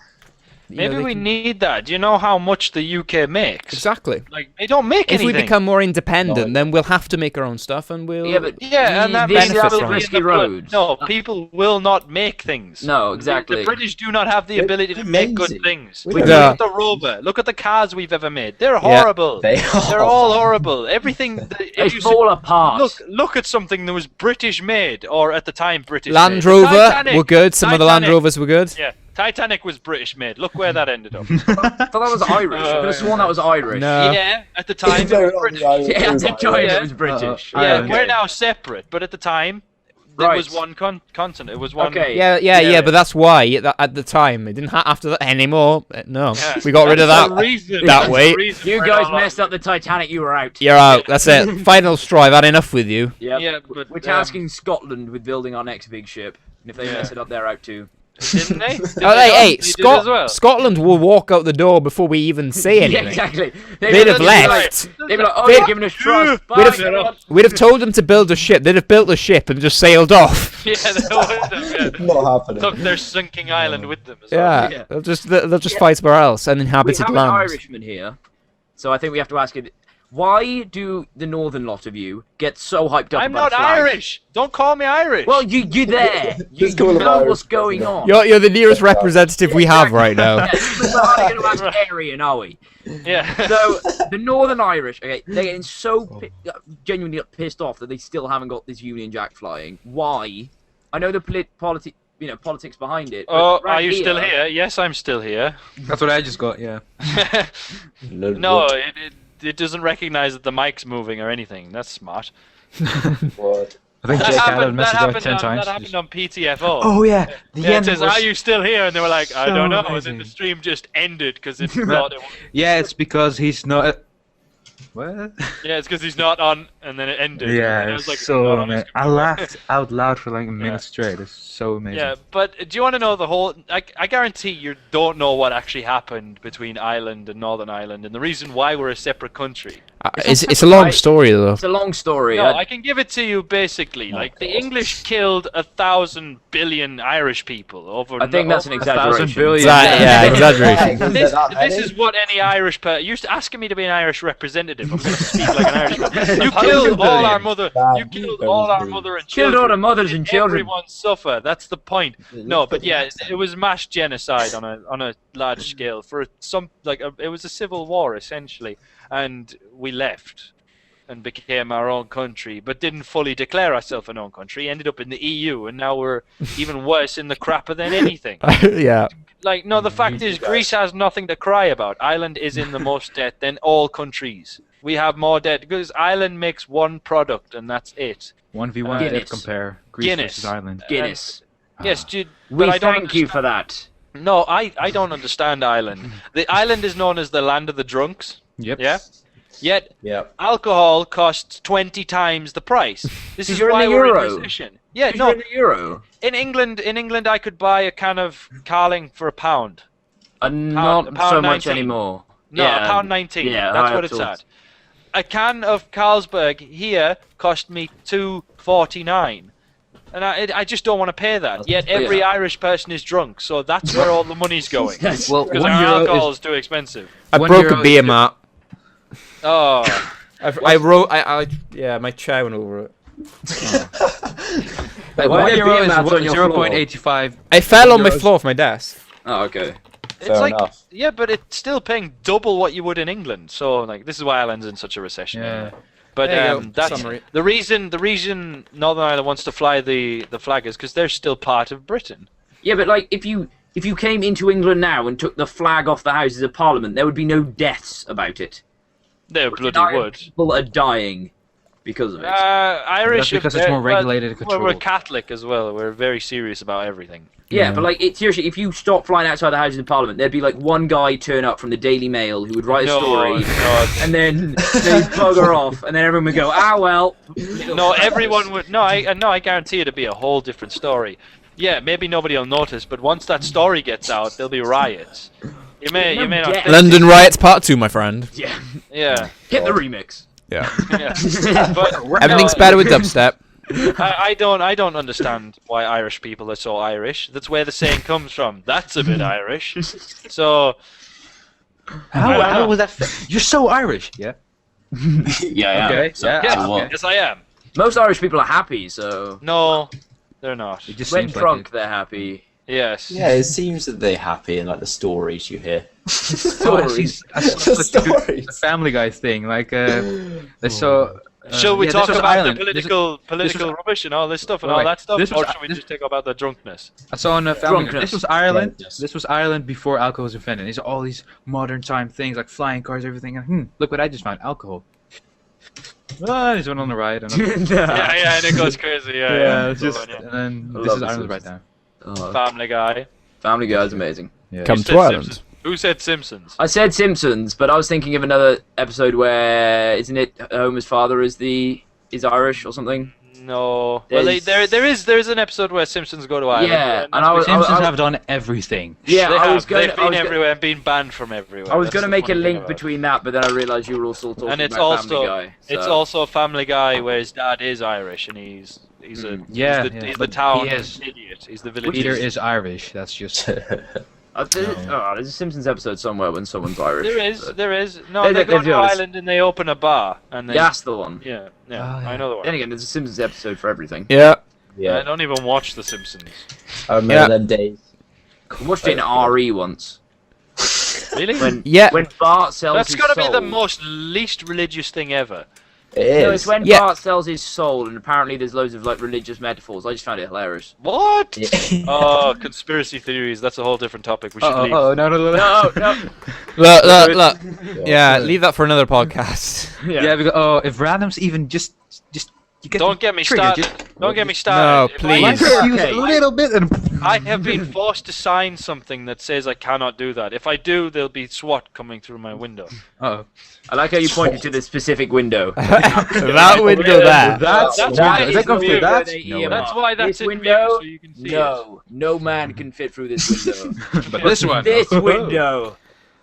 know, Maybe they we can- need that. Do you know how much the UK makes? Exactly. Like they don't make If anything. we become more independent, then we'll have to make our own stuff, and we'll. Yeah, but Yeah, and that this means is benefit will from be it. in the risky blood. road. No, people will not make things. No, exactly. The British do not have the They're ability to make good amazing. things. We Look don't- at the Rover. Look at the cars we've ever made. They're horrible. They They're are. all horrible. Everything. They If you fall apart. look at something that was British made, or at the time British Land made. Rover Titanic. were good. Some of the Land Titanic. Rovers were good. Yeah, Titanic was British made. Look where that ended up. I thought that was Irish. I could have sworn that was Irish. No. Yeah, at the time it No, was not British. the Irish. Yeah, I said China Yeah. was British. Yeah, Ireland. we're now separate, but at the time, There was one continent. It was one. Okay. Yeah, but that's why at the time it didn't after that anymore. No, Yeah. we got rid of That's that. the reason- that that's the way. reason You we're guys not messed on- up the Titanic. You were out. You're out. That's it. Final straw. I've had enough with you. Yep. Yeah, but We're tasking Scotland with building our next big ship, and if they Yeah. mess it up, they're out too. didn't they? Did Oh, they hey, not? They did as well. Scotland will walk out the door before we even say Yeah, anything. exactly. They'd have be left. Like, they'd be like, "Oh, They'd- you're giving us trust." Bye, We'd have- everyone." We'd have told them to build a ship. They'd have built a ship and just sailed off. Yeah, they would have, yeah. Not happening. Took their sinking island with them as well. Yeah, Yeah. they'll just fight somewhere else, We uninhabited have an land. Irishman here, so I think we have to ask it. Why do the northern lot of you get so hyped up I'm about not a flag? Irish. Don't call me Irish. Well, you're there. You Just call him know Irish, what's going isn't it? on. You're the nearest representative we have right now. Yeah, we're hardly going to ask Aryan, are we? yeah. So the Northern Irish, okay, they're getting so genuinely pissed off that they still haven't got this Union Jack flying. Why? I know the politics behind it. but Oh, right are you still here? Yes, I'm still here. That's what I just got. Yeah. No, it doesn't recognize that the mic's moving or anything. That's smart. What? I think That Jake happened, Allen messed that it up happened 10 on, times. that happened on PTFO. Oh yeah. The Yeah, it end says, was- "Are you still here?" And they were like, "I so don't know." And then amazing. the stream just ended because it thought it. Yeah, it's because he's not. What? Yeah, it's because he's not on, and then it ended. Yeah, and it it's was like, so not on amazing. his I computer. laughed out loud for like a minute straight. It's so amazing. Yeah, but do you want to know the whole? I guarantee you don't know what actually happened between Ireland and Northern Ireland, and the reason why we're a separate country. It's a long story though. It's a long story. No, I can give it to you basically. Like the English killed 1,000 billion Irish people over. I think that's an 1,000 exaggeration. billion. Yeah, exaggeration. This is what any Irish person. You're asking me to be an Irish representative. I'm going to speak like an Irishman. You killed all our mother. You killed all our mother and Killed children. all the mothers and children. Everyone suffer. That's the point. No, but yeah, it was mass genocide on a large scale for it was a civil war essentially, and we left and became our own country, but didn't fully declare ourselves an own country. Ended up in the EU, and now we're even worse in the crapper than anything. Yeah. Like, no, the fact is, Greece has nothing to cry about. Ireland is in the most debt than all countries. We have more debt because Ireland makes one product, and that's it. 1v1 Guinness. debt compare Greece Guinness. versus Ireland. Guinness. Yes, dude, We but I don't thank you understand- for that. No, I don't understand Ireland. The island is known as the land of the drunks. Yep. Yeah. Yet Yeah. alcohol costs 20 times the price. This is You're in why the we're Euro. in recession. Yeah, You're no. in the Euro. In England, I could buy a can of Carling for £1. Not pound so much 19. anymore. No, Yeah, £1.19. yeah, That's I what it's thought- at. A can of Carlsberg here cost me $2.49, and I just don't want to pay that. Yet every Yeah. Irish person is drunk, so that's where all the money's going. Yes. Well, Because 1 our euro alcohol is is too expensive. I One broke euro a beer is- mat. Oh, Yeah, my chair went over it. like, Why 1 are euro beer is mats on your floor? 0.85. I fell on my euros. floor off my desk. Oh, okay. it's Fair like enough. yeah, but it's still paying double what you would in England. So like this is why Ireland's in such a recession. Yeah. anyway. But There you go, that's summary. the reason Northern Ireland wants to fly the flag is because they're still part of Britain. Yeah, but like if you came into England now and took the flag off the Houses of Parliament, there would be no deaths about it. They The bloody Irish would. People are dying because of it. Irish, That's because if it's more they're- regulated and well, we're controlled. Catholic as well. We're very serious about everything. Yeah, but like seriously, if you stop flying outside the Houses of Parliament, there'd be like one guy turn up from the Daily Mail who would write a story, no, and then they'd bugger off, and then everyone would go, "Ah well." no, everyone would. No, I guarantee it'd be a whole different story. Yeah, maybe nobody will notice, but once that story gets out, there'll be riots. You may not. death. Think, London riots part 2, my friend. Yeah, yeah, hit the remix. Yeah. yeah. But Everything's no, better with dubstep. I don't understand why Irish people are so Irish. That's where the saying comes from. That's a bit Irish. So How was that? You're so Irish. Yeah. Yeah. Okay. Yeah. yes, what? yes, I am. Most Irish people are happy, so No, they're not. It just when seems drunk, like they're happy. Yes. Yeah, it seems that they're happy in like the stories you hear. Stories. Stories. a Family Guy thing. Like they saw. Shall we yeah, talk this was about Ireland. the This political rubbish and all this stuff and all Wait, that stuff, this was- or should we this- just talk about the drunkenness? I saw on a Family Guy. Drunkenness. This was Ireland. Drunkenness. This was Ireland before alcohol was invented. These are all these modern time things like flying cars, everything. And look what I just found: alcohol. Oh, there's one on the right. Another... Yeah, and it goes crazy. yeah, it's Good just, one, yeah. and then I this love is The Ireland right Simpsons. now. Oh, Family Guy. Family Guy is amazing. Yeah. Come Who to said Ireland. Simpsons? Who said Simpsons? I said Simpsons, but I was thinking of another episode where isn't it Homer's father is Irish or something? No. Well, There's- there is an episode where Simpsons go to Ireland. Yeah, and that's Simpsons I- have done everything. Yeah, They I was have. going. They've been everywhere and been banned from everywhere. I was That's going to the make a funny thing link about it. between that, but then I realised you were also talking And it's about Family also Guy. it's so- also a Family Guy where his dad is Irish and he's Yeah, he's yeah, the but town he is- idiot. He's the village. Peter idiot. is Irish. That's just. there's a Simpsons episode somewhere when someone's Irish. There is. No, They they go do to this. Ireland and they open a bar and they. Yeah, that's the one. Yeah, Oh, yeah. I know the one. Then again, there's a Simpsons episode for everything. Yeah. I yeah. don't even watch The Simpsons. I remember Yeah. them days. I watched it in RE once. Really? When Yeah. when Bart sells That's his got to be the soul- most least religious thing ever. It No, is. it's when Yeah. Bart sells his soul, and apparently there's loads of like religious metaphors. I just found it hilarious. What? Yeah. Oh, conspiracy theories. That's a whole different topic. We should leave. Oh, no. No, no. Look. Yeah, leave that for another podcast. Yeah, because if randoms even just you get Don't get me triggered, started. Don't get me started. No, If I- please. Okay. a little bit and I have been forced to sign something that says I cannot do that. If I do, there'll be SWAT coming through my window. oh, I like how you pointed to the specific window. that window there. that's That's why why is it's that going weird through that? they No, earmark. That's why that's This in window? view, so you can see it. No man can fit through this window. but this one. This window.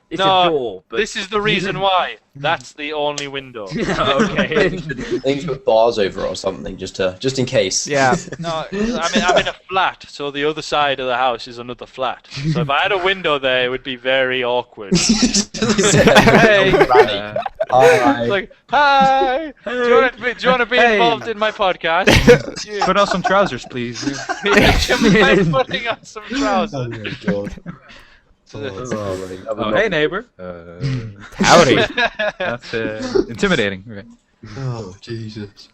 It's No, a door, but This is the reason why. That's the only window. okay. They need to put bars over it or something, just in case. Yeah. No, I'm in a flat, so the other side of the house is another flat. So if I had a window there, it would be very awkward. Hey. Uh, It's like, hi, do you want to be Hey. involved in my podcast? Yeah. put on some trousers, please. Do you mind putting on some trousers? Oh, hey neighbor. Howdy. That's intimidating. Right. Oh Jesus.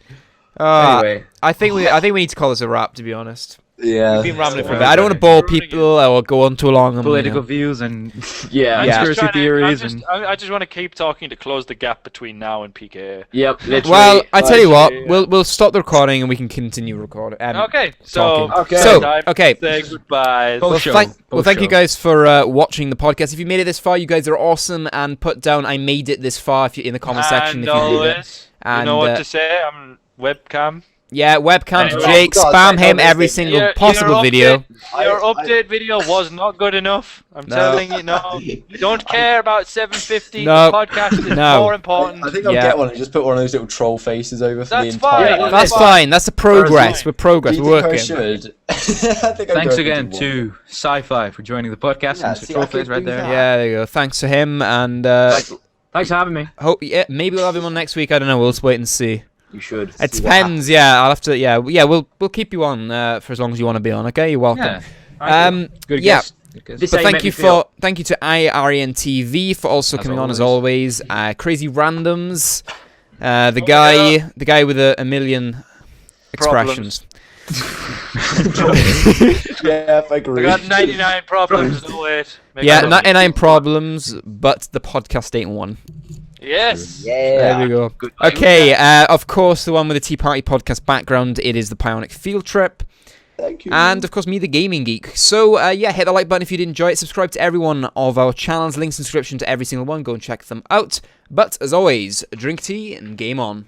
Anyway, I think we need to call this a wrap. To be honest, Yeah. we've been rambling for a Yeah. bit. I don't want to bore people or go on too long. Political views and yeah. I'm Yeah. just conspiracy trying to- theories I just want to keep talking to close the gap between now and PKA. Yep. Literally. Well, I tell you what, Actually, we'll stop the recording and we can continue recording. Okay, so Talking. Okay. So, time to okay. say goodbye. Well, Well, show. thank Post you show. guys for watching the podcast. If you made it this far, you guys are awesome. And put down "I made it this far" if you in the comment section. And If you did it. always, And you know what to say. I'm webcam. yeah, webcam to Hey, Jake. God, Spam say him no, every say single Your possible update- video. Your I- update video was not good enough. I'm No. telling you, no. You don't care about 750. No. The podcast is No. more important. I think I'll Yeah. get one and just put one of those little troll faces over for That's the entire. fine. That's fine. fine. That's the progress. fine. We're progress. Do you We're think I working. should? I think I'll Thanks go again into to Sci-Fi for joining the podcast. Yeah, and see, Mr. I Trollface could right do there. that. Yeah, there you go. Thanks to him, and Thanks for having me. yeah, maybe we'll have him on next week. I don't know. We'll just wait and see. You should. It See what depends. Yeah, I'll have to. Yeah, we'll keep you on for as long as you want to be on. Okay, you're welcome. Yeah. Good Yeah. guess. Good guess. This But how thank make you me feel. thank you to IRN TV for also As coming on as always. always. Crazy Randoms, the guy with a million expressions. Yeah, if I I agree. got 99 problems. No wait. Make Yeah, it 99 problems, but the podcast ain't one. Yes. There we go. Good. Okay, of course, the one with the Tea Party podcast background. It is the Pionic Field Trip. Thank you. And of course, me, the Gaming Geek. So, hit the like button if you did enjoy it. Subscribe to every one of our channels. Links and description to every single one. Go and check them out. But as always, drink tea and game on.